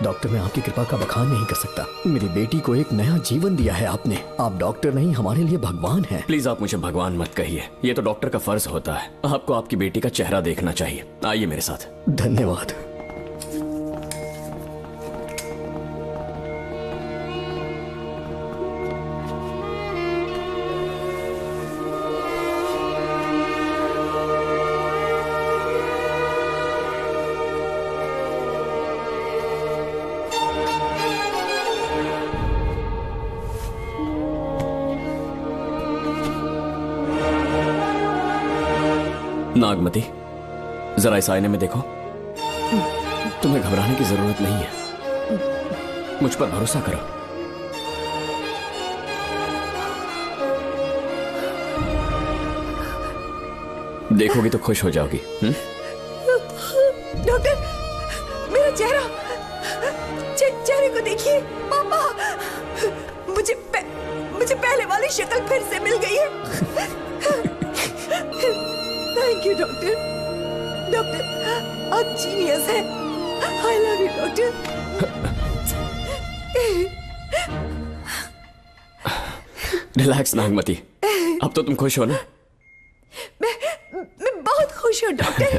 डॉक्टर, मैं आपकी कृपा का बखान नहीं कर सकता। मेरी बेटी को एक नया जीवन दिया है आपने। आप डॉक्टर नहीं, हमारे लिए भगवान हैं। प्लीज आप मुझे भगवान मत कहिए, ये तो डॉक्टर का फर्ज होता है। आपको आपकी बेटी का चेहरा देखना चाहिए। आइए मेरे साथ। धन्यवाद। नागमती, जरा इस आईने में देखो। तुम्हें घबराने की जरूरत नहीं है, मुझ पर भरोसा करो। देखोगी तो खुश हो जाओगी। डॉक्टर, मेरा चेहरा, चेहरे को देखिए। पापा, मुझे पहले वाली शक्ल फिर से मिल गई है। Thank you doctor. डॉक्टर, आप जीनियस हैं। I love you doctor. Relax Nagmati, अब तो तुम खुश हो ना? मैं बहुत खुश हूँ डॉक्टर।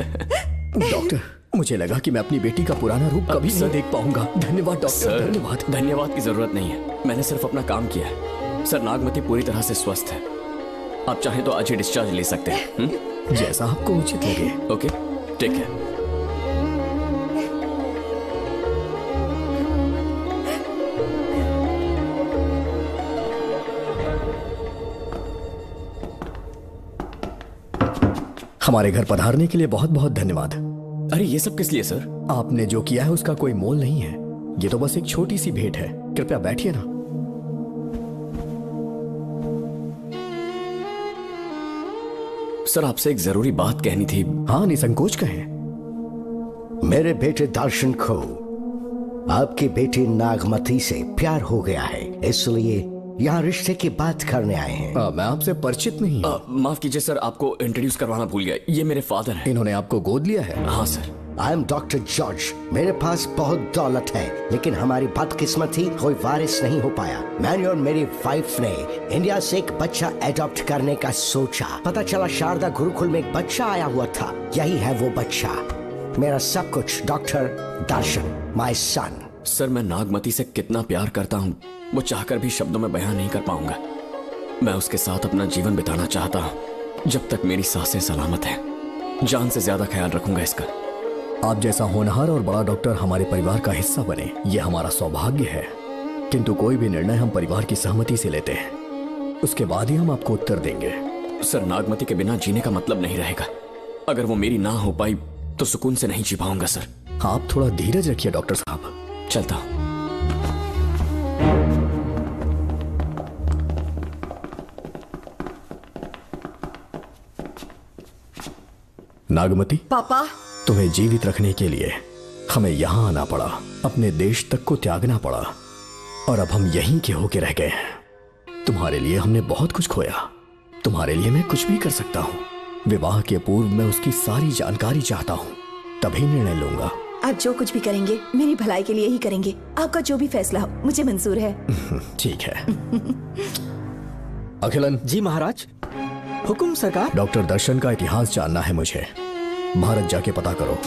डॉक्टर, मुझे लगा कि मैं अपनी बेटी का पुराना रूप कभी नहीं देख पाऊंगा। धन्यवाद डॉक्टर, धन्यवाद। धन्यवाद की जरूरत नहीं है, मैंने सिर्फ अपना काम किया है। सर, नागमती पूरी तरह से स्वस्थ है। आप चाहें तो आज ही डिस्चार्ज ले सकते हैं। जैसा आपको उचित लगे। ओके, ठीक है। हमारे घर पधारने के लिए बहुत बहुत धन्यवाद। अरे ये सब किस लिए सर? आपने जो किया है उसका कोई मोल नहीं है। ये तो बस एक छोटी सी भेंट है। कृपया बैठिए ना। सर, आपसे एक जरूरी बात कहनी थी। हाँ, निसंकोच कहें। मेरे बेटे दर्शन को आपकी बेटी नागमती से प्यार हो गया है, इसलिए यहाँ रिश्ते की बात करने आए हैं। मैं आपसे परिचित नहीं। माफ कीजिए सर, आपको इंट्रोड्यूस करवाना भूल गया। ये मेरे फादर हैं। इन्होंने आपको गोद लिया है? हाँ sir. I am doctor George. मेरे पास बहुत दौलत है, लेकिन हमारी बदकिस्मती कोई वारिस नहीं हो पाया। मैंने और मेरी वाइफ ने इंडिया से एक बच्चा एडॉप्ट करने का सोचा। पता चला शारदा गुरुकुल में एक बच्चा आया हुआ था। यही है वो बच्चा, मेरा सब कुछ। Doctor Darshan, my son. Sir, मैं नागमती से कितना प्यार करता हूँ वो चाहकर भी शब्दों में बयान नहीं कर पाऊंगा। मैं उसके साथ अपना जीवन बिताना चाहता हूँ जब तक मेरी सांसें सलामत हैं। जान से ज्यादा ख्याल रखूंगा इसका। आप जैसा होनहार और बड़ा डॉक्टर हमारे परिवार का हिस्सा बने, ये हमारा सौभाग्य है। किंतु कोई भी निर्णय हम परिवार की सहमति से लेते हैं, उसके बाद ही हम आपको उत्तर देंगे। सर, नागमती के बिना जीने का मतलब नहीं रहेगा। अगर वो मेरी ना हो पाई तो सुकून से नहीं जी पाऊंगा सर। आप थोड़ा धीरज रखिए डॉक्टर साहब। चलता हूं। नागमती, पापा, तुम्हें जीवित रखने के लिए हमें यहाँ आना पड़ा, अपने देश तक को त्यागना पड़ा, और अब हम यहीं के होके रह गए हैं। तुम्हारे लिए हमने बहुत कुछ खोया, तुम्हारे लिए मैं कुछ भी कर सकता हूँ। विवाह के पूर्व मैं उसकी सारी जानकारी चाहता हूँ, तभी निर्णय लूंगा। आप जो कुछ भी करेंगे मेरी भलाई के लिए ही करेंगे। आपका जो भी फैसला हो मुझे मंजूर है। ठीक है। अखिलन। जी महाराज। हुकुम सरकार। डॉक्टर दर्शन का इतिहास जानना है मुझे। भारत जाके पता करो।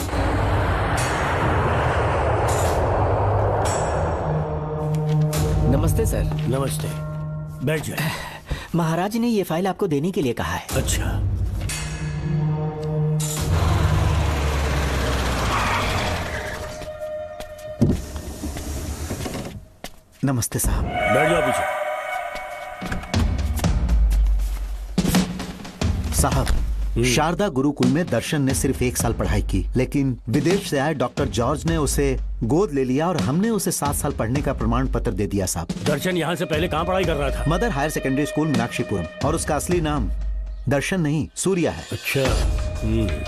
नमस्ते सर। नमस्ते, बैठ जाए। महाराज ने ये फाइल आपको देने के लिए कहा है। अच्छा, नमस्ते साहब। बैठ जाओ पीछे। साहब, शारदा गुरुकुल में दर्शन ने सिर्फ 1 साल पढ़ाई की, लेकिन विदेश से आए डॉक्टर जॉर्ज ने उसे गोद ले लिया और हमने उसे 7 साल पढ़ने का प्रमाण पत्र दे दिया साहब। दर्शन यहाँ से पहले कहाँ पढ़ाई कर रहा था? Mother higher secondary school Meenakshipuram, और उसका असली नाम दर्शन नहीं सूर्या है। अच्छा।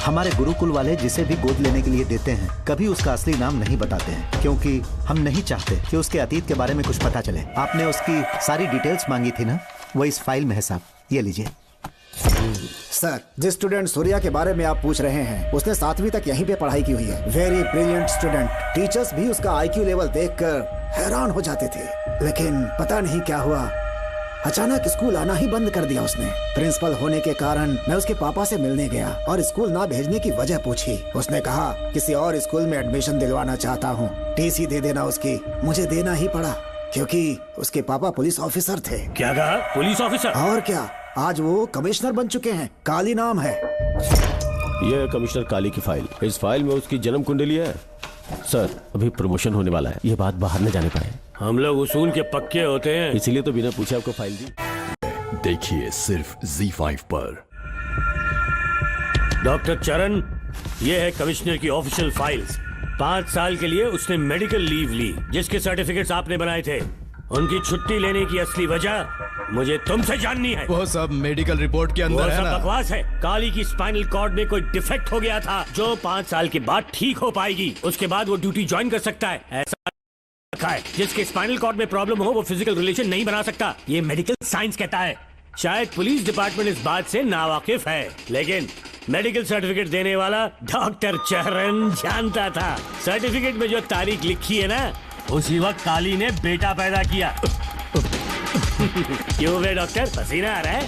हमारे गुरुकुल वाले जिसे भी गोद लेने के लिए देते हैं कभी उसका असली नाम नहीं बताते हैं, क्योंकि हम नहीं चाहते कि उसके अतीत के बारे में कुछ पता चले। आपने उसकी सारी डिटेल्स मांगी थी ना, वो इस फाइल में है साहब, ये लीजिए। सर, जिस स्टूडेंट सूर्या के बारे में आप पूछ रहे हैं उसने 7वीं तक यहीं पे पढ़ाई की हुई है। Very brilliant student. टीचर्स भी उसका IQ लेवल देखकर हैरान हो जाते थे, लेकिन पता नहीं क्या हुआ, अचानक स्कूल आना ही बंद कर दिया उसने। प्रिंसिपल होने के कारण मैं उसके पापा से मिलने गया और स्कूल ना भेजने की वजह पूछी। उसने कहा किसी और स्कूल में एडमिशन दिलवाना चाहता हूँ, TC दे देना उसकी। मुझे देना ही पड़ा क्योंकि उसके पापा पुलिस ऑफिसर थे। क्या कहा? Police officer? और क्या, आज वो कमिश्नर बन चुके हैं। काली नाम है। यह है कमिश्नर काली की फाइल। इस फाइल में उसकी जन्म कुंडली है। सर, अभी प्रमोशन होने वाला है, ये बात बाहर न जाने पाए। हम लोग उसूल के पक्के होते हैं, इसीलिए तो बिना पूछे आपको फाइल दी। देखिए सिर्फ Z5 पर। डॉक्टर चरण, ये है कमिश्नर की ऑफिशियल फाइल्स। 5 साल के लिए उसने मेडिकल लीव ली, जिसके सर्टिफिकेट्स आपने बनाए थे। उनकी छुट्टी लेने की असली वजह मुझे तुमसे जाननी है। वो सब मेडिकल रिपोर्ट के अंदर है ना? वो सब बकवास है। काली की स्पाइनल कॉर्ड में कोई डिफेक्ट हो गया था जो 5 साल के बाद ठीक हो पाएगी। उसके बाद वो ड्यूटी ज्वाइन कर सकता है। ऐसा रखा है, जिसके स्पाइनल कॉर्ड में प्रॉब्लम हो वो फिजिकल रिलेशन नहीं बना सकता। ये मेडिकल साइंस कहता है। शायद पुलिस डिपार्टमेंट इस बात से नावाकिफ है, लेकिन मेडिकल सर्टिफिकेट देने वाला डॉक्टर चरण जानता था। सर्टिफिकेट में जो तारीख लिखी है ना, उसी वक्त काली ने बेटा पैदा किया। क्यों बे डॉक्टर, पसीना आ रहा है?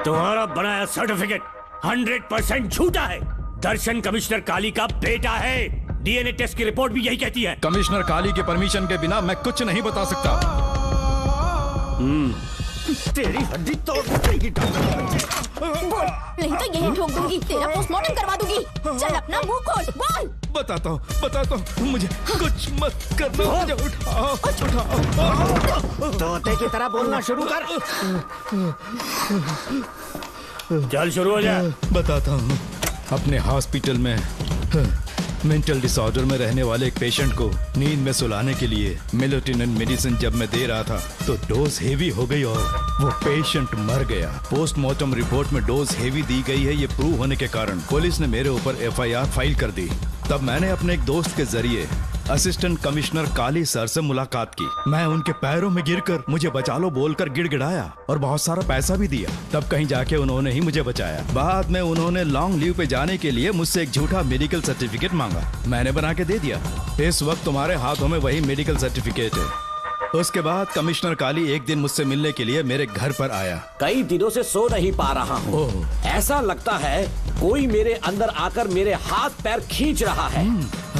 तुम्हारा बनाया सर्टिफिकेट 100% झूठा है। दर्शन कमिश्नर काली का बेटा है। DNA टेस्ट की रिपोर्ट भी यही कहती है। कमिश्नर काली के परमिशन के बिना मैं कुछ नहीं बता सकता। तेरी हड्डी तोड़ देगी नहीं तो यही ठोक दूंगी, तेरा पोस्टमार्टम करवा दूंगी। चल अपना मुंह खोल, बोल। बताता हूँ, मुझे कुछ मत करना। मुझे उठाओ। तोते की तरह बोलना शुरू कर। चल शुरू हो जा। बताता हूँ, अपने हॉस्पिटल में मेंटल डिसऑर्डर में रहने वाले एक पेशेंट को नींद में सुलाने के लिए मेलेटोनिन मेडिसिन जब मैं दे रहा था तो डोज हेवी हो गई और वो पेशेंट मर गया। पोस्टमार्टम रिपोर्ट में डोज हेवी दी गई है, ये प्रूव होने के कारण पुलिस ने मेरे ऊपर FIR फाइल कर दी। तब मैंने अपने एक दोस्त के जरिए असिस्टेंट कमिश्नर काली सर से मुलाकात की। मैं उनके पैरों में गिरकर मुझे बचा लो बोलकर गिड़गिड़ाया और बहुत सारा पैसा भी दिया। तब कहीं जाके उन्होंने ही मुझे बचाया। बाद में उन्होंने लॉन्ग लीव पे जाने के लिए मुझसे एक झूठा मेडिकल सर्टिफिकेट मांगा, मैंने बना के दे दिया। इस वक्त तुम्हारे हाथों में वही मेडिकल सर्टिफिकेट है। उसके बाद कमिश्नर काली एक दिन मुझसे मिलने के लिए मेरे घर पर आया। कई दिनों से सो नहीं पा रहा हूँ। ऐसा लगता है कोई मेरे अंदर आकर मेरे हाथ पैर खींच रहा है।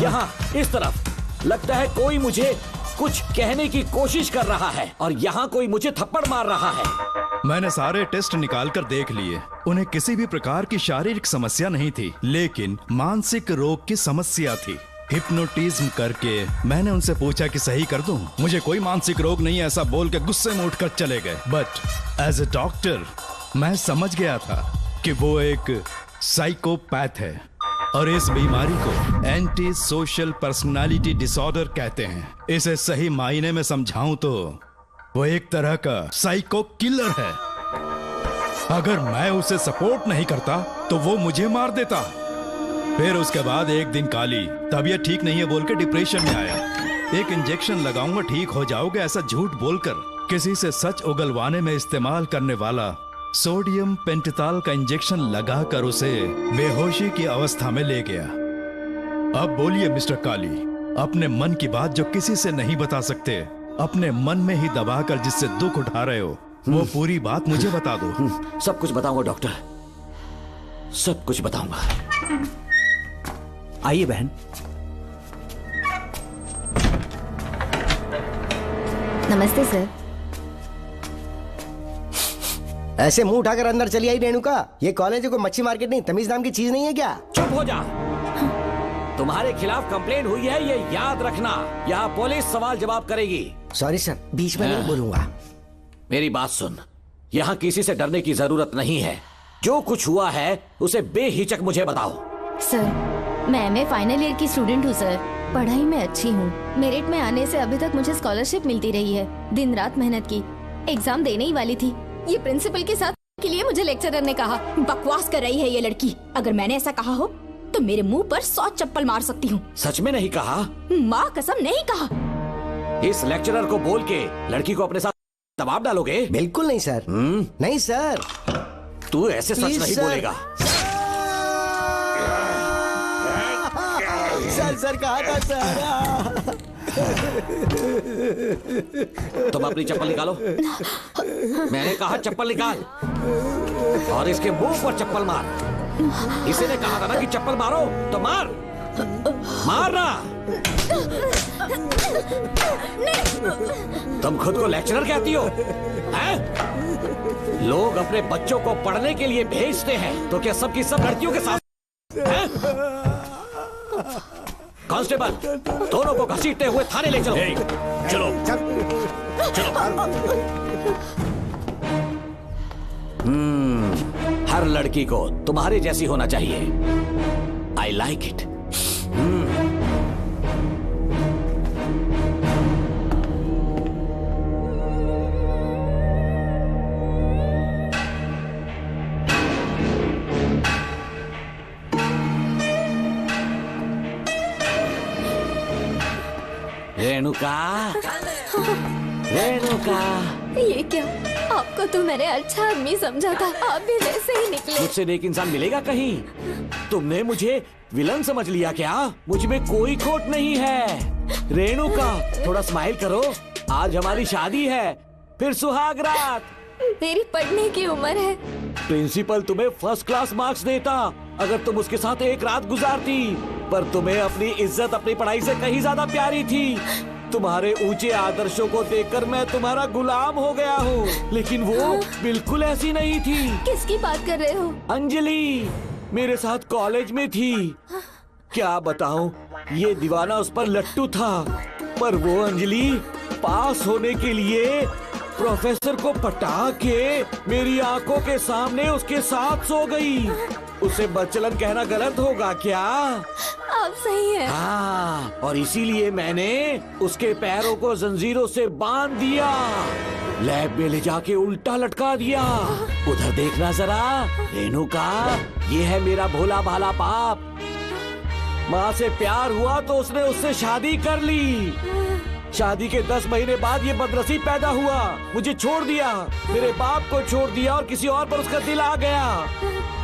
यहाँ इस तरफ लगता है कोई मुझे कुछ कहने की कोशिश कर रहा है और यहाँ कोई मुझे थप्पड़ मार रहा है। मैंने सारे टेस्ट निकाल कर देख लिए, उन्हें किसी भी प्रकार की शारीरिक समस्या नहीं थी, लेकिन मानसिक रोग की समस्या थी। हिप्नोटिज्म करके मैंने उनसे पूछा कि सही कर दूं। मुझे कोई मानसिक रोग नहीं है ऐसा बोल के गुस्से में उठकर चले गए। बट एज ए डॉक्टर मैं समझ गया था कि वो एक साइकोपैथ है और इस बीमारी को एंटी सोशल पर्सनालिटी डिसऑर्डर कहते हैं। इसे सही मायने में समझाऊं तो वो एक तरह का साइको किलर है। अगर मैं उसे सपोर्ट नहीं करता तो वो मुझे मार देता। फिर उसके बाद एक दिन काली तबीयत ठीक नहीं है बोल के डिप्रेशन में आया। एक इंजेक्शन लगाऊंगा ठीक हो जाओगे ऐसा झूठ बोलकर किसी से सच उगलवाने में इस्तेमाल करने वाला सोडियम पेंटथॉल का इंजेक्शन लगाकर उसे बेहोशी की अवस्था में ले गया। अब बोलिए मिस्टर काली, अपने मन की बात जो किसी से नहीं बता सकते, अपने मन में ही दबाकर जिससे दुख उठा रहे हो, वो पूरी बात मुझे बता दो। सब कुछ बताऊंगा डॉक्टर, सब कुछ बताऊंगा। आइए बहन। नमस्ते सर। ऐसे मुंह उठाकर अंदर चली आई रेणुका। ये कॉलेज है कोई मच्छी मार्केट नहीं, तमीज नाम की चीज नहीं है क्या? चुप हो जा। तुम्हारे खिलाफ कंप्लेंट हुई है ये याद रखना। यहाँ पुलिस सवाल जवाब करेगी। सॉरी सर, बीच में नहीं बोलूंगा। मेरी बात सुन, यहाँ किसी से डरने की जरूरत नहीं है। जो कुछ हुआ है उसे बेहिचक मुझे बताओ। सर मैं एमए फाइनल ईयर की स्टूडेंट हूँ सर। पढ़ाई में अच्छी हूँ। मेरिट में आने से अभी तक मुझे स्कॉलरशिप मिलती रही है। दिन रात मेहनत की, एग्जाम देने ही वाली थी। ये प्रिंसिपल के साथ के लिए मुझे लेक्चरर ने कहा बकवास कर रही है ये लड़की। अगर मैंने ऐसा कहा हो तो मेरे मुंह पर 100 चप्पल मार सकती हूँ। सच में नहीं कहा? माँ कसम नहीं कहा। इस लेक्चरर को बोल के लड़की को अपने साथ दबाव डालोगे? बिल्कुल नहीं सर। नहीं सर। तू ऐसे सच नहीं बोलेगा। सर कहा था सर। तुम अपनी चप्पल निकालो। मैंने कहा चप्पल निकाल और इसके मुंह पर चप्पल मार। इसी ने कहा था ना कि चप्पल मारो तो मार। मारना। तुम खुद को लेक्चरर कहती हो हैं? लोग अपने बच्चों को पढ़ने के लिए भेजते हैं तो क्या सबकी सब लड़कियों के साथ हैं? कांस्टेबल, दोनों को घसीटते हुए थाने ले चलो। चलो हर लड़की को तुम्हारे जैसी होना चाहिए। I like it. Renuka, Renuka. ये क्या? आपको तो मैंने अच्छा आदमी समझा था, आप भी वैसे ही निकले। मुझसे नेक इंसान मिलेगा कहीं? तुमने मुझे विलन समझ लिया क्या? मुझ में कोई खोट नहीं है। रेणुका, थोड़ा स्माइल करो। आज हमारी शादी है, फिर सुहाग रात। मेरी पढ़ने की उम्र है। प्रिंसिपल तुम्हें फर्स्ट क्लास मार्क्स देता अगर तुम उसके साथ एक रात गुजारती, पर तुम्हें अपनी इज्जत अपनी पढ़ाई से कहीं ज्यादा प्यारी थी। तुम्हारे ऊंचे आदर्शों को देखकर मैं तुम्हारा गुलाम हो गया हूँ, लेकिन वो बिल्कुल ऐसी नहीं थी। किसकी बात कर रहे हो? अंजलि मेरे साथ कॉलेज में थी। क्या बताऊं, ये दीवाना उस पर लट्टू था, पर वो अंजलि पास होने के लिए प्रोफेसर को पटा के मेरी आंखों के सामने उसके साथ सो गई। उसे बदचलन कहना गलत होगा क्या? आप सही है। हाँ, और इसीलिए मैंने उसके पैरों को जंजीरों से बांध दिया, लैब में ले जाके उल्टा लटका दिया। उधर देखना जरा रेणुका, ये है मेरा भोला भाला बाप। माँ से प्यार हुआ तो उसने उससे शादी कर ली। शादी के 10 महीने बाद ये बदनसीब पैदा हुआ, मुझे छोड़ दिया, मेरे बाप को छोड़ दिया और किसी और पर उसका दिल आ गया।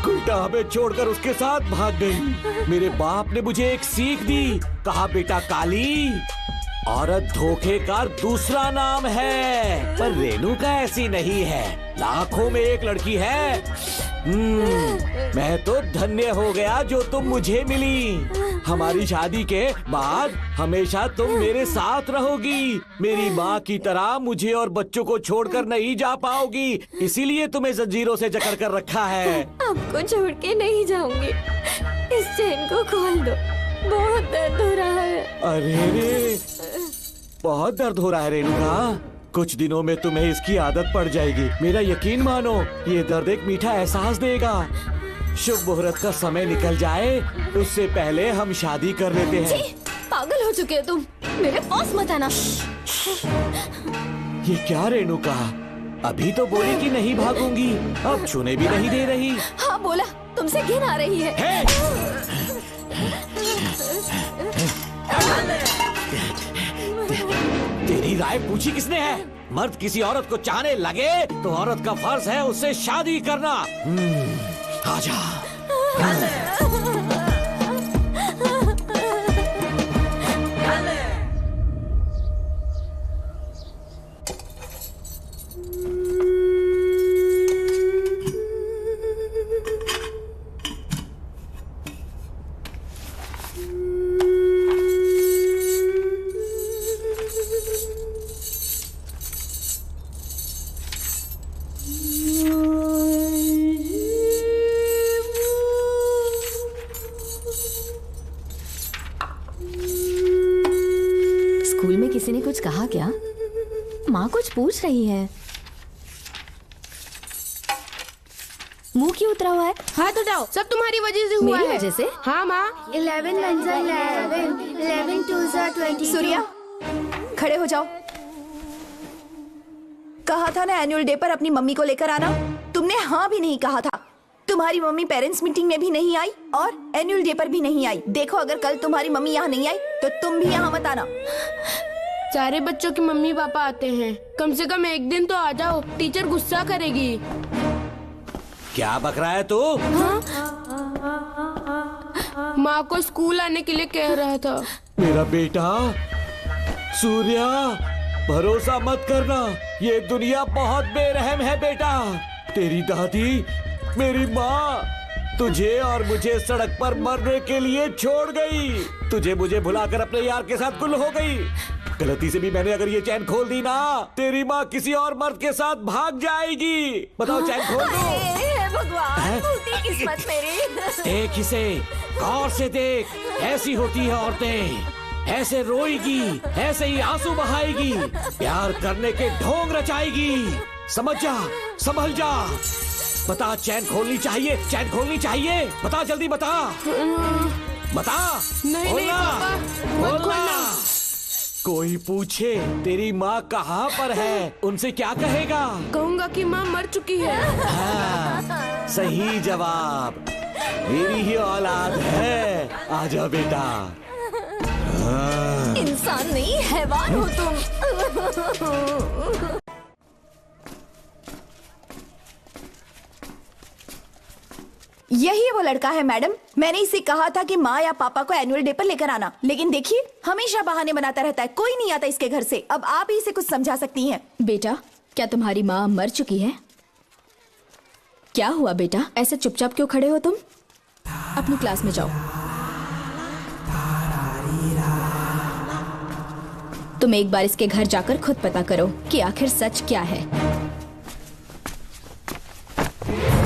उल्टा हमें छोड़कर उसके साथ भाग गई। मेरे बाप ने मुझे एक सीख दी, कहा बेटा काली, औरत धोखे का दूसरा नाम है। पर रेणुका ऐसी नहीं है, लाखों में एक लड़की है। मैं तो धन्य हो गया जो तुम मुझे मिली। हमारी शादी के बाद हमेशा तुम मेरे साथ रहोगी। मेरी माँ की तरह मुझे और बच्चों को छोड़कर नहीं जा पाओगी, इसीलिए तुम्हें जंजीरों से जकड़ कर रखा है। आपको छोड़ के नहीं जाऊंगी। इस चेन को खोल दो, बहुत दर्द हो रहा है। अरे रे, बहुत दर्द हो रहा है रेणुका। कुछ दिनों में तुम्हें इसकी आदत पड़ जाएगी। मेरा यकीन मानो, ये दर्द एक मीठा एहसास देगा। शुभ मुहूर्त का समय निकल जाए उससे पहले हम शादी कर लेते हैं। जी, पागल हो चुके हो तुम, मेरे पास मत आना। ये क्या रेणुका, अभी तो बोली कि नहीं भागूंगी, अब छूने भी नहीं दे रही। हाँ बोला, तुमसे घिन आ रही है। तेरी राय पूछी किसने है? मर्द किसी औरत को चाहने लगे तो औरत का फर्ज है उससे शादी करना। आजा। स्कूल में किसी ने कुछ कहा क्या? माँ कुछ पूछ रही है। मुंह क्यों उतरा हुआ है? हाथ उठाओ, सब तुम्हारी वजह से हुआ है। मेरी वजह से? हाँ माँ। 11 1 11, 11 2 22। सूर्या, खड़े हो जाओ। कहा था ना एनुअल डे पर अपनी मम्मी को लेकर आना, तुमने हाँ भी नहीं कहा था। तुम्हारी मम्मी पेरेंट्स मीटिंग में भी नहीं आई और एनुअल डे पर भी नहीं आई। देखो अगर कल तुम्हारी मम्मी यहाँ नहीं आई तो तुम भी यहाँ मत आना। सारे बच्चों की मम्मी पापा आते हैं, कम से कम एक दिन तो आ जाओ, टीचर गुस्सा करेगी। क्या बक रहा है तू? माँ को स्कूल आने के लिए कह रहा था। मेरा बेटा सूर्या, भरोसा मत करना, ये दुनिया बहुत बेरहम है बेटा। तेरी दादी, मेरी माँ तुझे और मुझे सड़क पर मरने के लिए छोड़ गई। तुझे मुझे भुलाकर अपने यार के साथ गुल हो गई। गलती से भी मैंने अगर ये चैन खोल दी ना, तेरी माँ किसी और मर्द के साथ भाग जाएगी। बताओ चैन खोल दो। भगवान, फूटी किस्मत मेरी। देख इसे, गौर से देख, ऐसी होती है औरतें। ऐसे रोएगी, ऐसे ही आंसू बहाएगी, प्यार करने के ढोंग रचाएगी। समझ जा, संभल जा। बता, चैन खोलनी चाहिए, चैन खोलनी चाहिए। बता जल्दी बता, बता। नहीं नहीं पापा, मत खोलना। कोई पूछे तेरी माँ कहाँ पर है, उनसे क्या कहेगा? कहूँगा कि माँ मर चुकी है। हाँ, सही जवाब। मेरी ही औलाद है। आजा बेटा। हाँ। इंसान नहीं, हैवान हो तुम। यही वो लड़का है मैडम। मैंने इसे कहा था कि माँ या पापा को एनुअल डे पर लेकर आना, लेकिन देखिए हमेशा बहाने बनाता रहता है, कोई नहीं आता इसके घर से। अब आप ही इसे कुछ समझा सकती हैं। बेटा, क्या तुम्हारी माँ मर चुकी है? क्या हुआ बेटा, ऐसे चुपचाप क्यों खड़े हो तुम? अपनी क्लास में जाओ। तुम एक बार इसके घर जाकर खुद पता करो कि आखिर सच क्या है।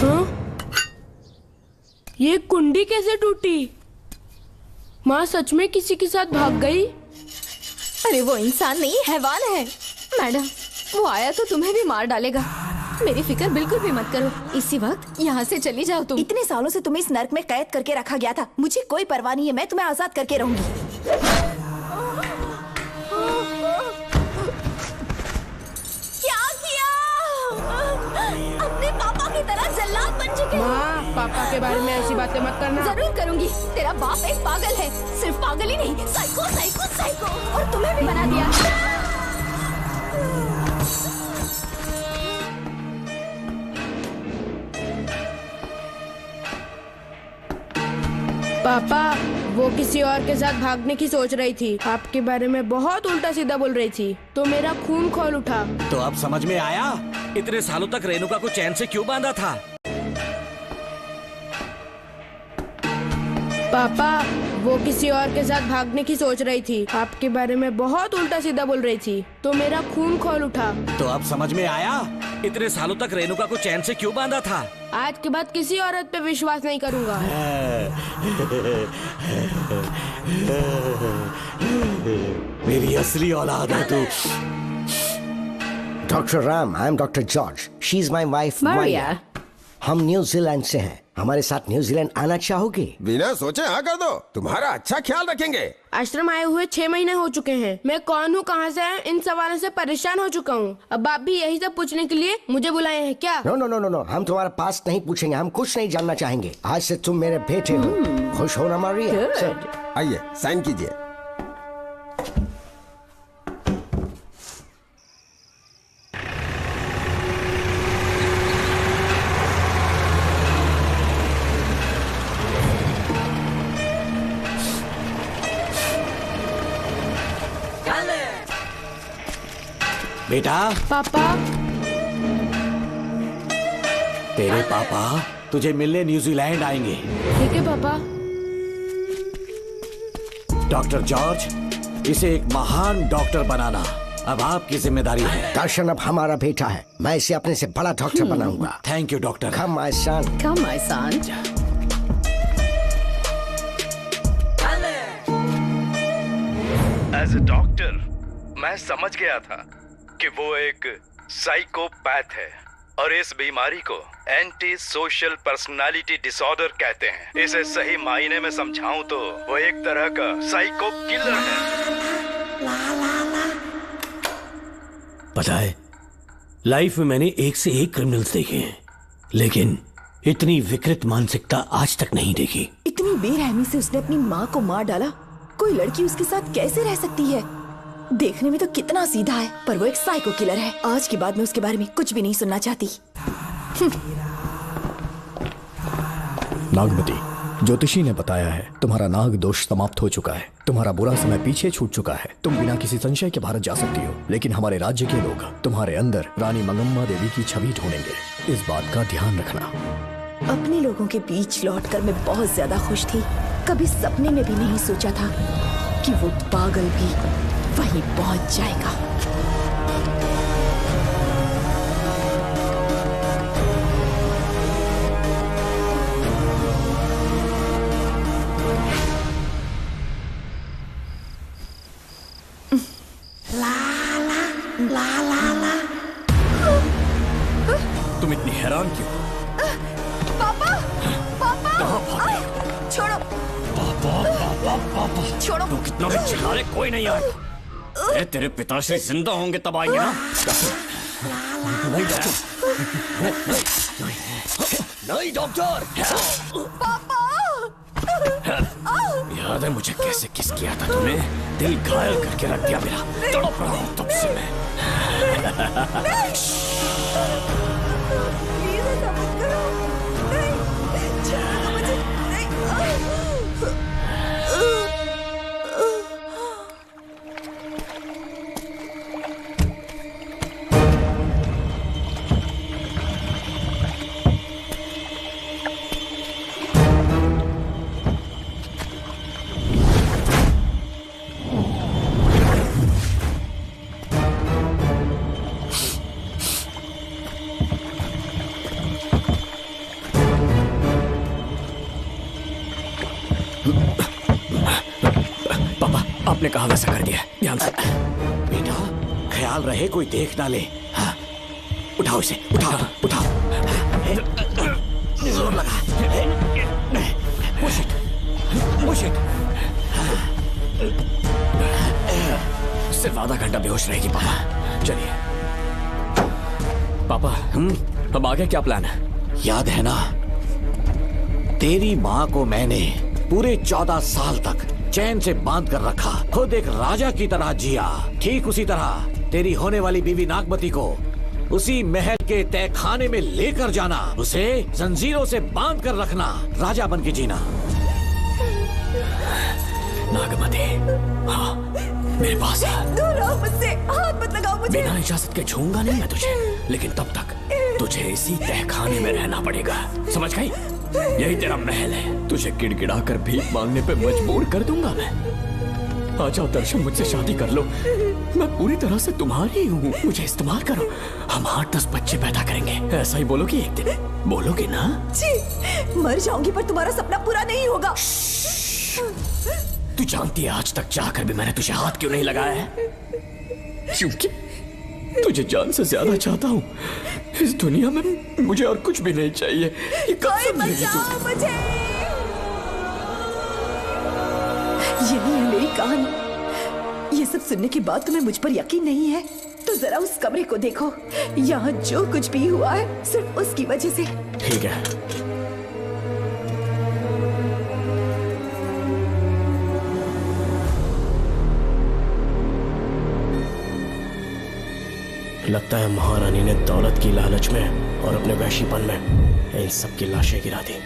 हाँ? ये कुंडी कैसे टूटी? माँ सच में किसी के साथ भाग गई? अरे वो इंसान नहीं, हैवान है। मैडम, वो आया तो तुम्हें भी मार डालेगा। मेरी फिक्र बिल्कुल भी मत करो। इसी वक्त यहाँ से चली जाओ तुम। इतने सालों से तुम्हें इस नर्क में कैद करके रखा गया था, मुझे कोई परवाह नहीं है, मैं तुम्हें आजाद करके रहूंगी। अपने पापा की तरह जल्लाद बन चुके हो। माँ, पापा के बारे में ऐसी बातें मत करना। जरूर करूंगी। तेरा बाप एक पागल है, सिर्फ पागल ही नहीं, साइको साइको साइको। और तुम्हें भी बना दिया। पापा, वो किसी और के साथ भागने की सोच रही थी, आपके बारे में बहुत उल्टा सीधा बोल रही थी, तो मेरा खून खौल उठा। तो अब समझ में आया इतने सालों तक रेणुका को चैन से क्यों बांधा था? पापा, वो किसी और के साथ भागने की सोच रही थी, आपके बारे में बहुत उल्टा सीधा बोल रही थी, तो मेरा खून खौल उठा। तो अब समझ में आया इतने सालों तक रेणुका को चैन से क्यों बांधा था? आज के बाद किसी औरत पे विश्वास नहीं करूंगा। मेरी असली औलाद है तू। Dr. Ram, I'm Dr. George. She's my wife, Maria. हम न्यूजीलैंड से हैं। हमारे साथ न्यूजीलैंड आना चाहोगे? बिना सोचे हाँ कर दो, तुम्हारा अच्छा ख्याल रखेंगे। आश्रम आए हुए 6 महीने हो चुके हैं। मैं कौन हूँ, कहाँ से है, इन सवालों से परेशान हो चुका हूँ। अब आप भी यही सब पूछने के लिए मुझे बुलाए हैं क्या? No no no no no, हम तुम्हारा पास नहीं पूछेंगे, हम कुछ नहीं जानना चाहेंगे। आज से तुम मेरे बेटे हो। खुश हो ना मारिया? आइए साइन कीजिए। बेटा। पापा। तेरे पापा तुझे मिलने न्यूजीलैंड आएंगे। ठीक है पापा। डॉक्टर जॉर्ज, इसे एक महान डॉक्टर बनाना अब आपकी जिम्मेदारी है। दर्शन अब हमारा बेटा है, मैं इसे अपने से बड़ा डॉक्टर बनाऊंगा। Thank you doctor. Come my son. Come my son. As a doctor मैं समझ गया था कि वो एक साइकोपैथ है और इस बीमारी को एंटी सोशल पर्सनालिटी डिसऑर्डर कहते हैं। इसे सही मायने में समझाऊं तो वो एक तरह का साइको किलर है। पता है, लाइफ में मैंने एक से एक क्रिमिनल्स देखे हैं, लेकिन इतनी विकृत मानसिकता आज तक नहीं देखी। इतनी बेरहमी से उसने अपनी माँ को मार डाला। कोई लड़की उसके साथ कैसे रह सकती है? देखने में तो कितना सीधा है, पर वो एक साइको किलर है। आज के बाद मैं उसके बारे में कुछ भी नहीं सुनना चाहती। नागमती, ज्योतिषी ने बताया है तुम्हारा नाग दोष समाप्त हो चुका है, तुम्हारा बुरा समय पीछे छूट चुका है, तुम बिना किसी संशय के भारत जा सकती हो। लेकिन हमारे राज्य के लोग तुम्हारे अंदर रानी मंगम्मा देवी की छवि ढूंढेंगे, इस बात का ध्यान रखना। अपने लोगों के बीच लौटकर मैं बहुत ज्यादा खुश थी। कभी सपने में भी नहीं सोचा था कि वो पागल भी वहीं पहुंच जाएगा। तुम इतनी हैरान क्यों? पापा, पापा, छोड़ो, पापा, छोड़ो। तू कितना भी चिल्ला ले, कोई नहीं आएगा। तेरे पिताश्री जिंदा होंगे तब आएंगे ना। नहीं डॉक्टर, नहीं डॉक्टर। पापा, याद है मुझे कैसे किस किया था तूने? दिल घायल करके रख दिया मेरा। तड़प रहा हूं तब से मैं। प्लीज ऐसा मत करो। नहीं, छोड़ दो मुझे। आपने कहा वैसा कर दिया, ध्यान से। बेटा ख्याल रहे कोई देख ना ले। हाँ। उठाओ इसे, उठाओ उठाओ। जोर लगा। Push it, push it. सिर्फ आधा घंटा बेहोश रहेगी पापा। चलिए पापा, अब आगे क्या प्लान है? याद है ना, तेरी माँ को मैंने पूरे 14 साल तक चैन से बांध कर रखा, खुद एक राजा की तरह जिया। ठीक उसी तरह तेरी होने वाली बीवी नागमती को उसी महल के तहखाने में लेकर जाना, उसे जंजीरों से बांध कर रखना, राजा बन के जीना। नागमती, हाँ मेरे पास है। दूर रहो मुझसे, हाथ मत लगाओ मुझे। बिना इजाजत के छूंगा नहीं मैं तुझे, लेकिन तब तक तुझे इसी तहखाने में रहना पड़ेगा, समझ गई? यही तेरा महल है। तुझे गिड़गिड़ा कर भीख मांगने पे मजबूर कर दूंगा मैं। आ जाओ दर्शन, मुझसे शादी कर लो, मैं पूरी तरह से तुम्हारी हूँ, मुझे इस्तेमाल करो। हम 8-10 बच्चे पैदा करेंगे, ऐसा ही बोलोगी एक दिन? बोलोगी ना? जी, मर जाऊंगी पर तुम्हारा सपना पूरा नहीं होगा। तू जानती है आज तक जाकर भी मैंने तुझे हाथ क्यों नहीं लगाया है? क्योंकि तुझे जान से ज्यादा चाहता हूँ, इस दुनिया में मुझे और कुछ भी नहीं चाहिए। ये कोई बचाओ मुझे। यही है मेरी कहानी। ये सब सुनने के बाद तुम्हें मुझ पर यकीन नहीं है तो जरा उस कमरे को देखो। यहाँ जो कुछ भी हुआ है सिर्फ उसकी वजह से। ठीक है, लगता है महारानी ने दौलत की लालच में और अपने वैशीपन में इन सब की लाशें गिरा दी।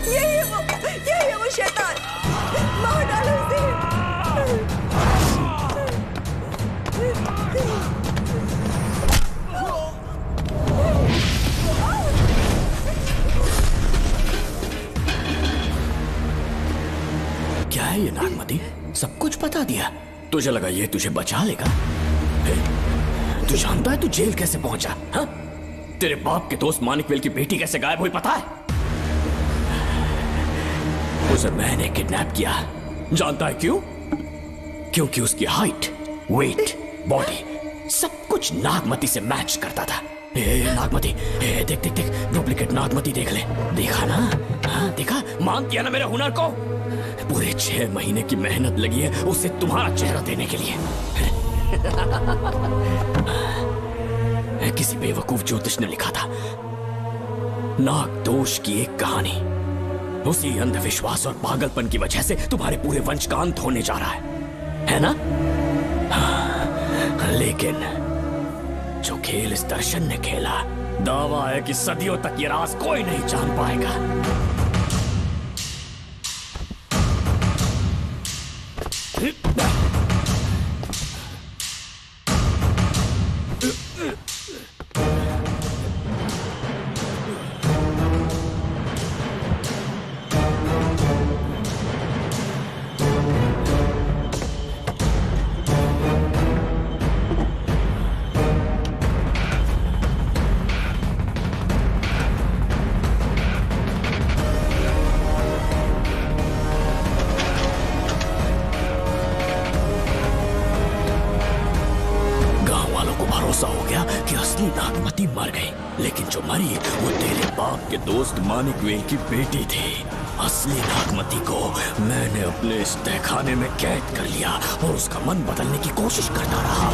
यही है वो शैतान। मार डालो उसे। क्या है ये नागमती? सब कुछ बता दिया। तुझे लगा ये तुझे बचा लेगा? तू जानता है तू जेल कैसे पहुंचा? हाँ? तेरे बाप के दोस्त मानिकवेल की बेटी कैसे गायब हुई पता है? उसे मैंने किडनैप किया। जानता है क्यों? क्योंकि उसकी हाइट, वेट, बॉडी सब कुछ नागमती से मैच करता था। नागमती, देख देख देख, डुप्लीकेट नागमती देख ले। देखा ना? हाँ देखा? मान किया ना मेरे हुनर को? पूरे 6 महीने की मेहनत लगी है उसे तुम्हारा चेहरा देने के लिए। किसी बेवकूफ ज्योतिष ने लिखा था नाग दोष की एक कहानी। उसी अंधविश्वास और पागलपन की वजह से तुम्हारे पूरे वंश का अंत होने जा रहा है ना? हाँ, लेकिन जो खेल इस दर्शन ने खेला, दावा है कि सदियों तक ये राज कोई नहीं जान पाएगा। मानिकवेल की बेटी थी। असली नागमती को मैंने अपने इस तहखाने में कैद कर लिया और उसका मन बदलने की कोशिश करता रहा।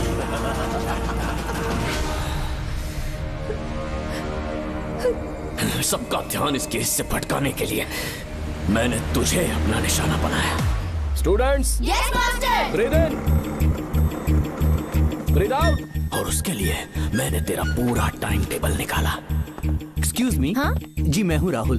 सबका ध्यान इस केस से भटकाने के लिए मैंने तुझे अपना निशाना बनाया। Students, yes master. ब्रीथ इन, ब्रीथ आउट। और उसके लिए मैंने तेरा पूरा टाइम टेबल निकाला। Excuse me. हाँ? जी मैं हूँ राहुल।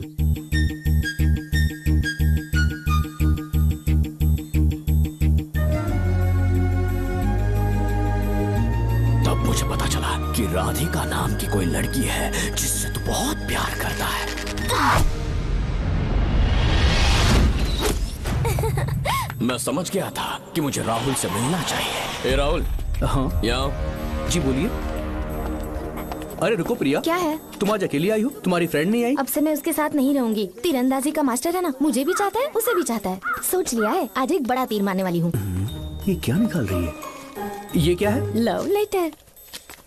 तब मुझे पता चला कि राधिका नाम की कोई लड़की है जिससे तू बहुत प्यार करता है। मैं समझ गया था कि मुझे राहुल से मिलना चाहिए। ए राहुल। हाँ यहाँ। जी बोलिए। अरे रुको प्रिया। क्या है? तुम आज अकेली आई हो? तुम्हारी फ्रेंड नहीं आई? अब से मैं उसके साथ नहीं रहूंगी। तीरंदाजी का मास्टर है ना, मुझे भी चाहता है उसे भी चाहता है। सोच लिया है आज एक बड़ा तीर मारने वाली हूँ। ये क्या निकाल रही है? ये क्या है? लव लेटर,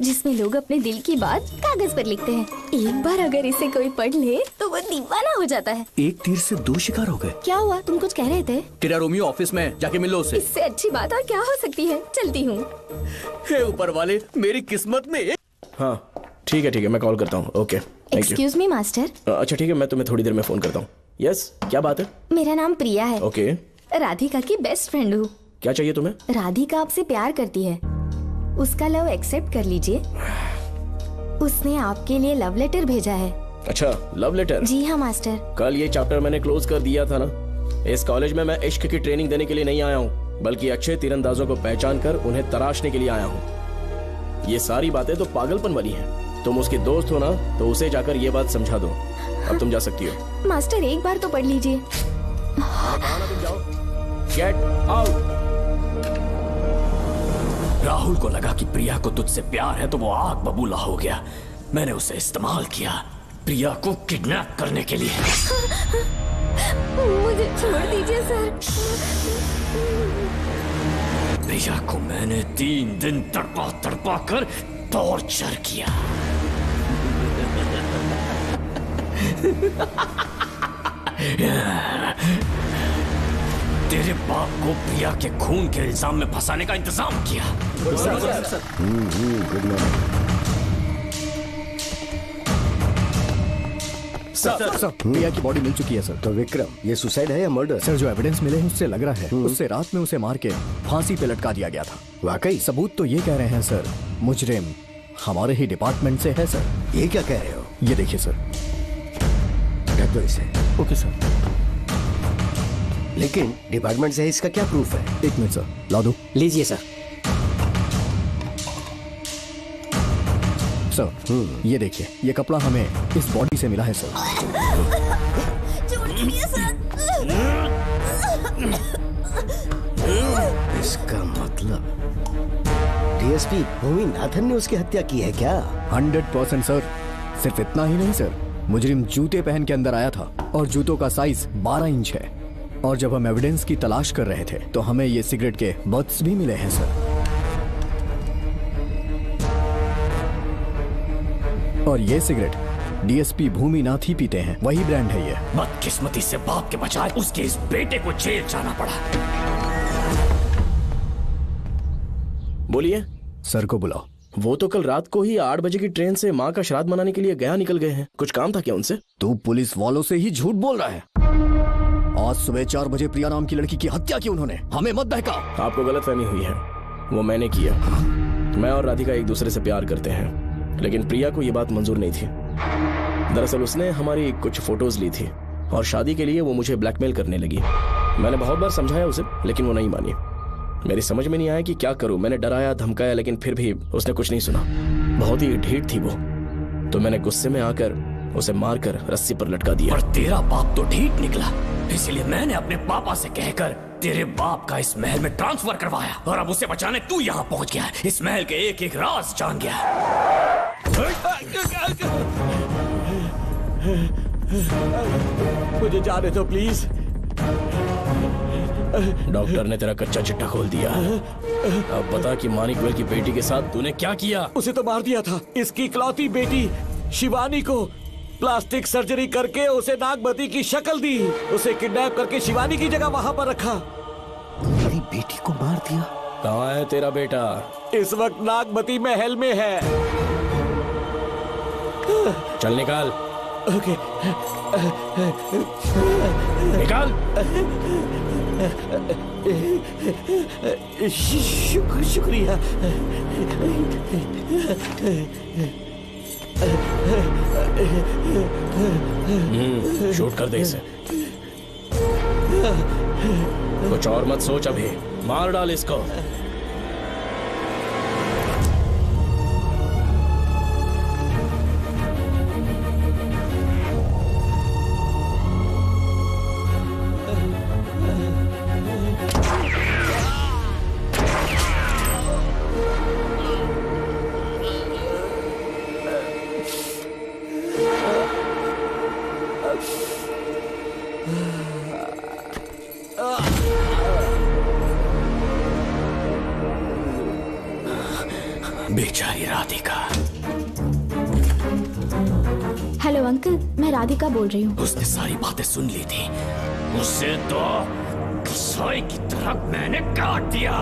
जिसमें लोग अपने दिल की बात कागज पर लिखते हैं। एक बार अगर इसे कोई पढ़ ले तो वो दीवाना हो जाता है। एक तीर से 2 शिकार हो गए। क्या हुआ? तुम कुछ कह रहे थे? तेरा रोमियो ऑफिस में, जाके मिलो उससे। इससे अच्छी बात और क्या हो सकती है। चलती हूँ। हे ऊपर वाले, मेरी किस्मत में हाँ ठीक है, मैं कॉल करता हूँ। Okay, thank you. Excuse me master. अच्छा ठीक है, मैं तुम्हें थोड़ी देर में फोन करता हूँ। यस, क्या बात है? मेरा नाम प्रिया है। ओके। राधिका की बेस्ट फ्रेंड हूँ। क्या चाहिए तुम्हें? राधिका आपसे प्यार करती है, उसका लव एक्सेप्ट कर लीजिए। उसने आपके लिए लव लेटर भेजा है। अच्छा, लव लेटर? जी हाँ मास्टर। कल ये चैप्टर मैंने क्लोज कर दिया था ना। इस कॉलेज में मैं इश्क की ट्रेनिंग देने के लिए नहीं आया हूँ, बल्कि अच्छे तीरंदाजों को पहचान कर उन्हें तराशने के लिए आया हूँ। ये सारी बातें तो पागलपन वाली हैं। तुम उसकी दोस्त हो ना, तो उसे जाकर ये बात समझा दो। अब तुम जा सकती हो। मास्टर एक बार तो पढ़ लीजिए। कहा ना तुम जाओ। Get out. राहुल को लगा कि प्रिया को तुझसे प्यार है तो वो आग बबूला हो गया। मैंने उसे इस्तेमाल किया प्रिया को किडनैप करने के लिए। मुझे छोड़ दीजिए सर। प्रिया को मैंने 3 दिन तड़पा तड़पा कर टॉर्चर किया। तेरे बाप को प्रिया के खून के इल्जाम में फंसाने का इंतजाम किया। सर, प्रिया की बॉडी मिल चुकी है सर। तो विक्रम, ये सुसाइड है या मर्डर? सर, जो एविडेंस मिले हैं उससे लग रहा है उससे रात में उसे मार के फांसी पे लटका दिया गया था। वाकई? सबूत तो ये कह रहे हैं सर, मुजरिम हमारे ही डिपार्टमेंट से है सर। ये क्या कह रहे हो? ये देखिए सर। ढक दो इसे। Okay sir. लेकिन डिपार्टमेंट से इसका क्या प्रूफ है? 1 मिनट सर, ला दो। लीजिए सर। सर, ये देखिए, ये कपड़ा हमें इस बॉडी से मिला है सर। इसका मतलब डीएसपी भूमि नाथन ने उसकी हत्या की है क्या? 100% सर। सिर्फ इतना ही नहीं सर, मुजरिम जूते पहन के अंदर आया था और जूतों का साइज 12 इंच है। और जब हम एविडेंस की तलाश कर रहे थे तो हमें ये सिगरेट के बट्स भी मिले हैं सर। और ये सिगरेट डीएसपी भूमि नाथ ही पीते हैं, वही ब्रांड है ये। बदकिस्मती से बाप के बजाय उसके इस बेटे को जेल जाना पड़ा। बोलिए। सर को बुलाओ। वो तो कल रात को ही 8 बजे की ट्रेन से माँ का श्राद्ध मनाने के लिए गया निकल गए हैं। कुछ काम था क्या उनसे? तू पुलिस वालों से ही झूठ बोल रहा है। आज सुबह 4 बजे प्रिया नाम की लड़की की हत्या की उन्होंने। हमें मत बहका। आपको गलतफहमी हुई है, वो मैंने किया। मैं और राधिका एक दूसरे से प्यार करते हैं, लेकिन प्रिया को ये बात मंजूर नहीं थी। दरअसल उसने हमारी कुछ फोटोज ली थी और शादी के लिए वो मुझे ब्लैकमेल करने लगी। मैंने बहुत बार समझाया उसे, लेकिन वो नहीं मानी। मेरी समझ में नहीं आया कि क्या करूं। मैंने डराया धमकाया, लेकिन फिर भी उसने कुछ नहीं सुना। बहुत ही ढीठ थी वो, तो मैंने गुस्से में आकर उसे मारकर रस्सी पर लटका दिया। पर तेरा बाप तो ढीठ निकला, इसलिए मैंने अपने पापा से कहकर तेरे बाप का इस महल में ट्रांसफर करवाया। और अब उसे बचाने तू यहाँ पहुंच गया, इस महल के एक एक राज जान गया। मुझे जाने दो प्लीज। डॉक्टर ने तेरा कच्चा चिट्ठा खोल दिया। अब बता कि मानिकवेल की बेटी के साथ तूने क्या किया? उसे तो मार दिया था। इसकी इकलौती बेटी शिवानी को प्लास्टिक सर्जरी करके उसे नागमती की शक्ल दी। उसे किडनैप करके शिवानी की जगह वहां पर रखा। मेरी बेटी को मार दिया? कहाँ है तेरा बेटा? इस वक्त नागमती महल में है। चल निकाल। ओके। निकाल। शुक्रिया। शूट कर दे इसे। कुछ और मत सोच, अभी मार डाल इसको। बेचारी राधिका। हेलो अंकल, मैं राधिका बोल रही हूँ। उसने सारी बातें सुन ली थी। उसे तो कसाई की तरह मैंने काट दिया।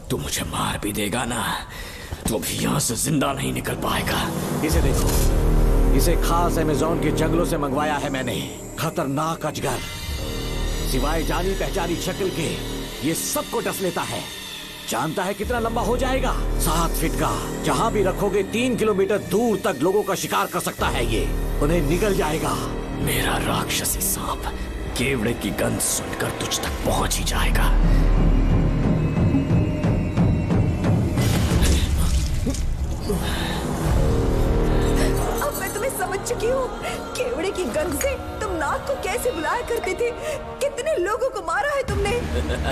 तू मुझे मार भी देगा ना तो भी यहाँ से जिंदा नहीं निकल पाएगा। इसे देखो, इसे खास अमेज़न के जंगलों से मंगवाया है मैंने। खतरनाक अजगर, सिवाय जानी पहचानी शक्ल के ये सबको डस लेता है। जानता है कितना लंबा हो जाएगा? 7 फीट का। जहाँ भी रखोगे 3 किलोमीटर दूर तक लोगों का शिकार कर सकता है ये। उन्हें निगल जाएगा। मेरा राक्षसी सांप केवड़े की गंध सुनकर तुझ तक पहुंच ही जाएगा। अब मैं तुम्हें समझ चुकी हूँ। केवड़े की गंध से तुम नाग को कैसे बुलाया करते थे। कितने लोगों को मारा है तुमने।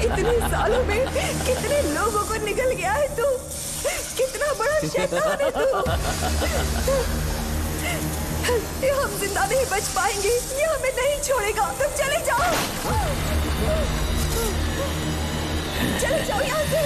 इतने सालों में कितने लोगों को निगल गया है तू। कितना बड़ा शैतान है तू। हम जिंदा नहीं बच पाएंगे। ये हमें नहीं छोड़ेगा। तुम चले जाओ, चले जाओ यहाँ से।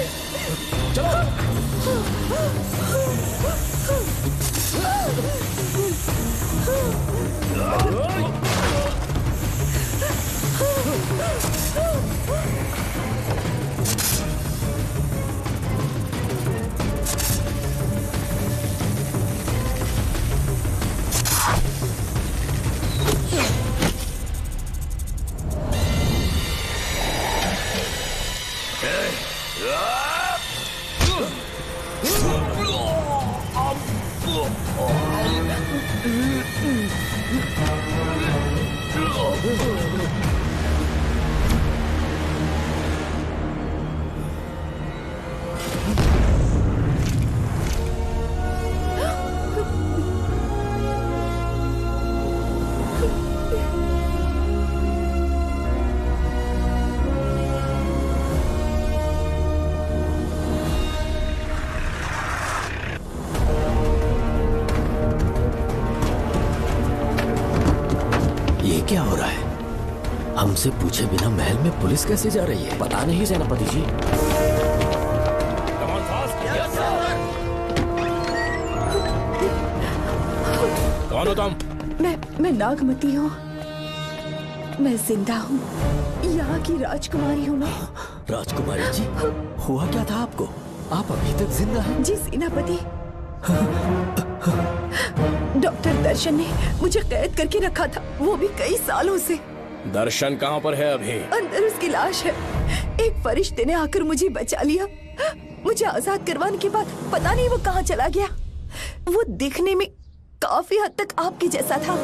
क्या हो रहा है? हमसे पूछे बिना महल में पुलिस कैसे जा रही है? पता नहीं सेनापति जी। कौन हो तुम? मैं नागमती हूँ। मैं जिंदा हूँ। यहाँ की राजकुमारी हूँ मैं। राजकुमारी जी, हुआ क्या था आपको? आप अभी तक जिंदा हैं? जी सेनापति। डॉक्टर दर्शन ने मुझे कैद करके रखा था, वो भी कई सालों से। दर्शन कहाँ पर है अभी? अंदर उसकी लाश है। एक फरिश्ते ने आकर मुझे बचा लिया। मुझे आजाद करवाने के बाद पता नहीं वो कहाँ चला गया। वो दिखने में काफी हद तक आपके जैसा था।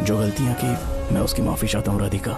जो गलतियां की मैं उसकी माफी चाहता हूँ राधिका।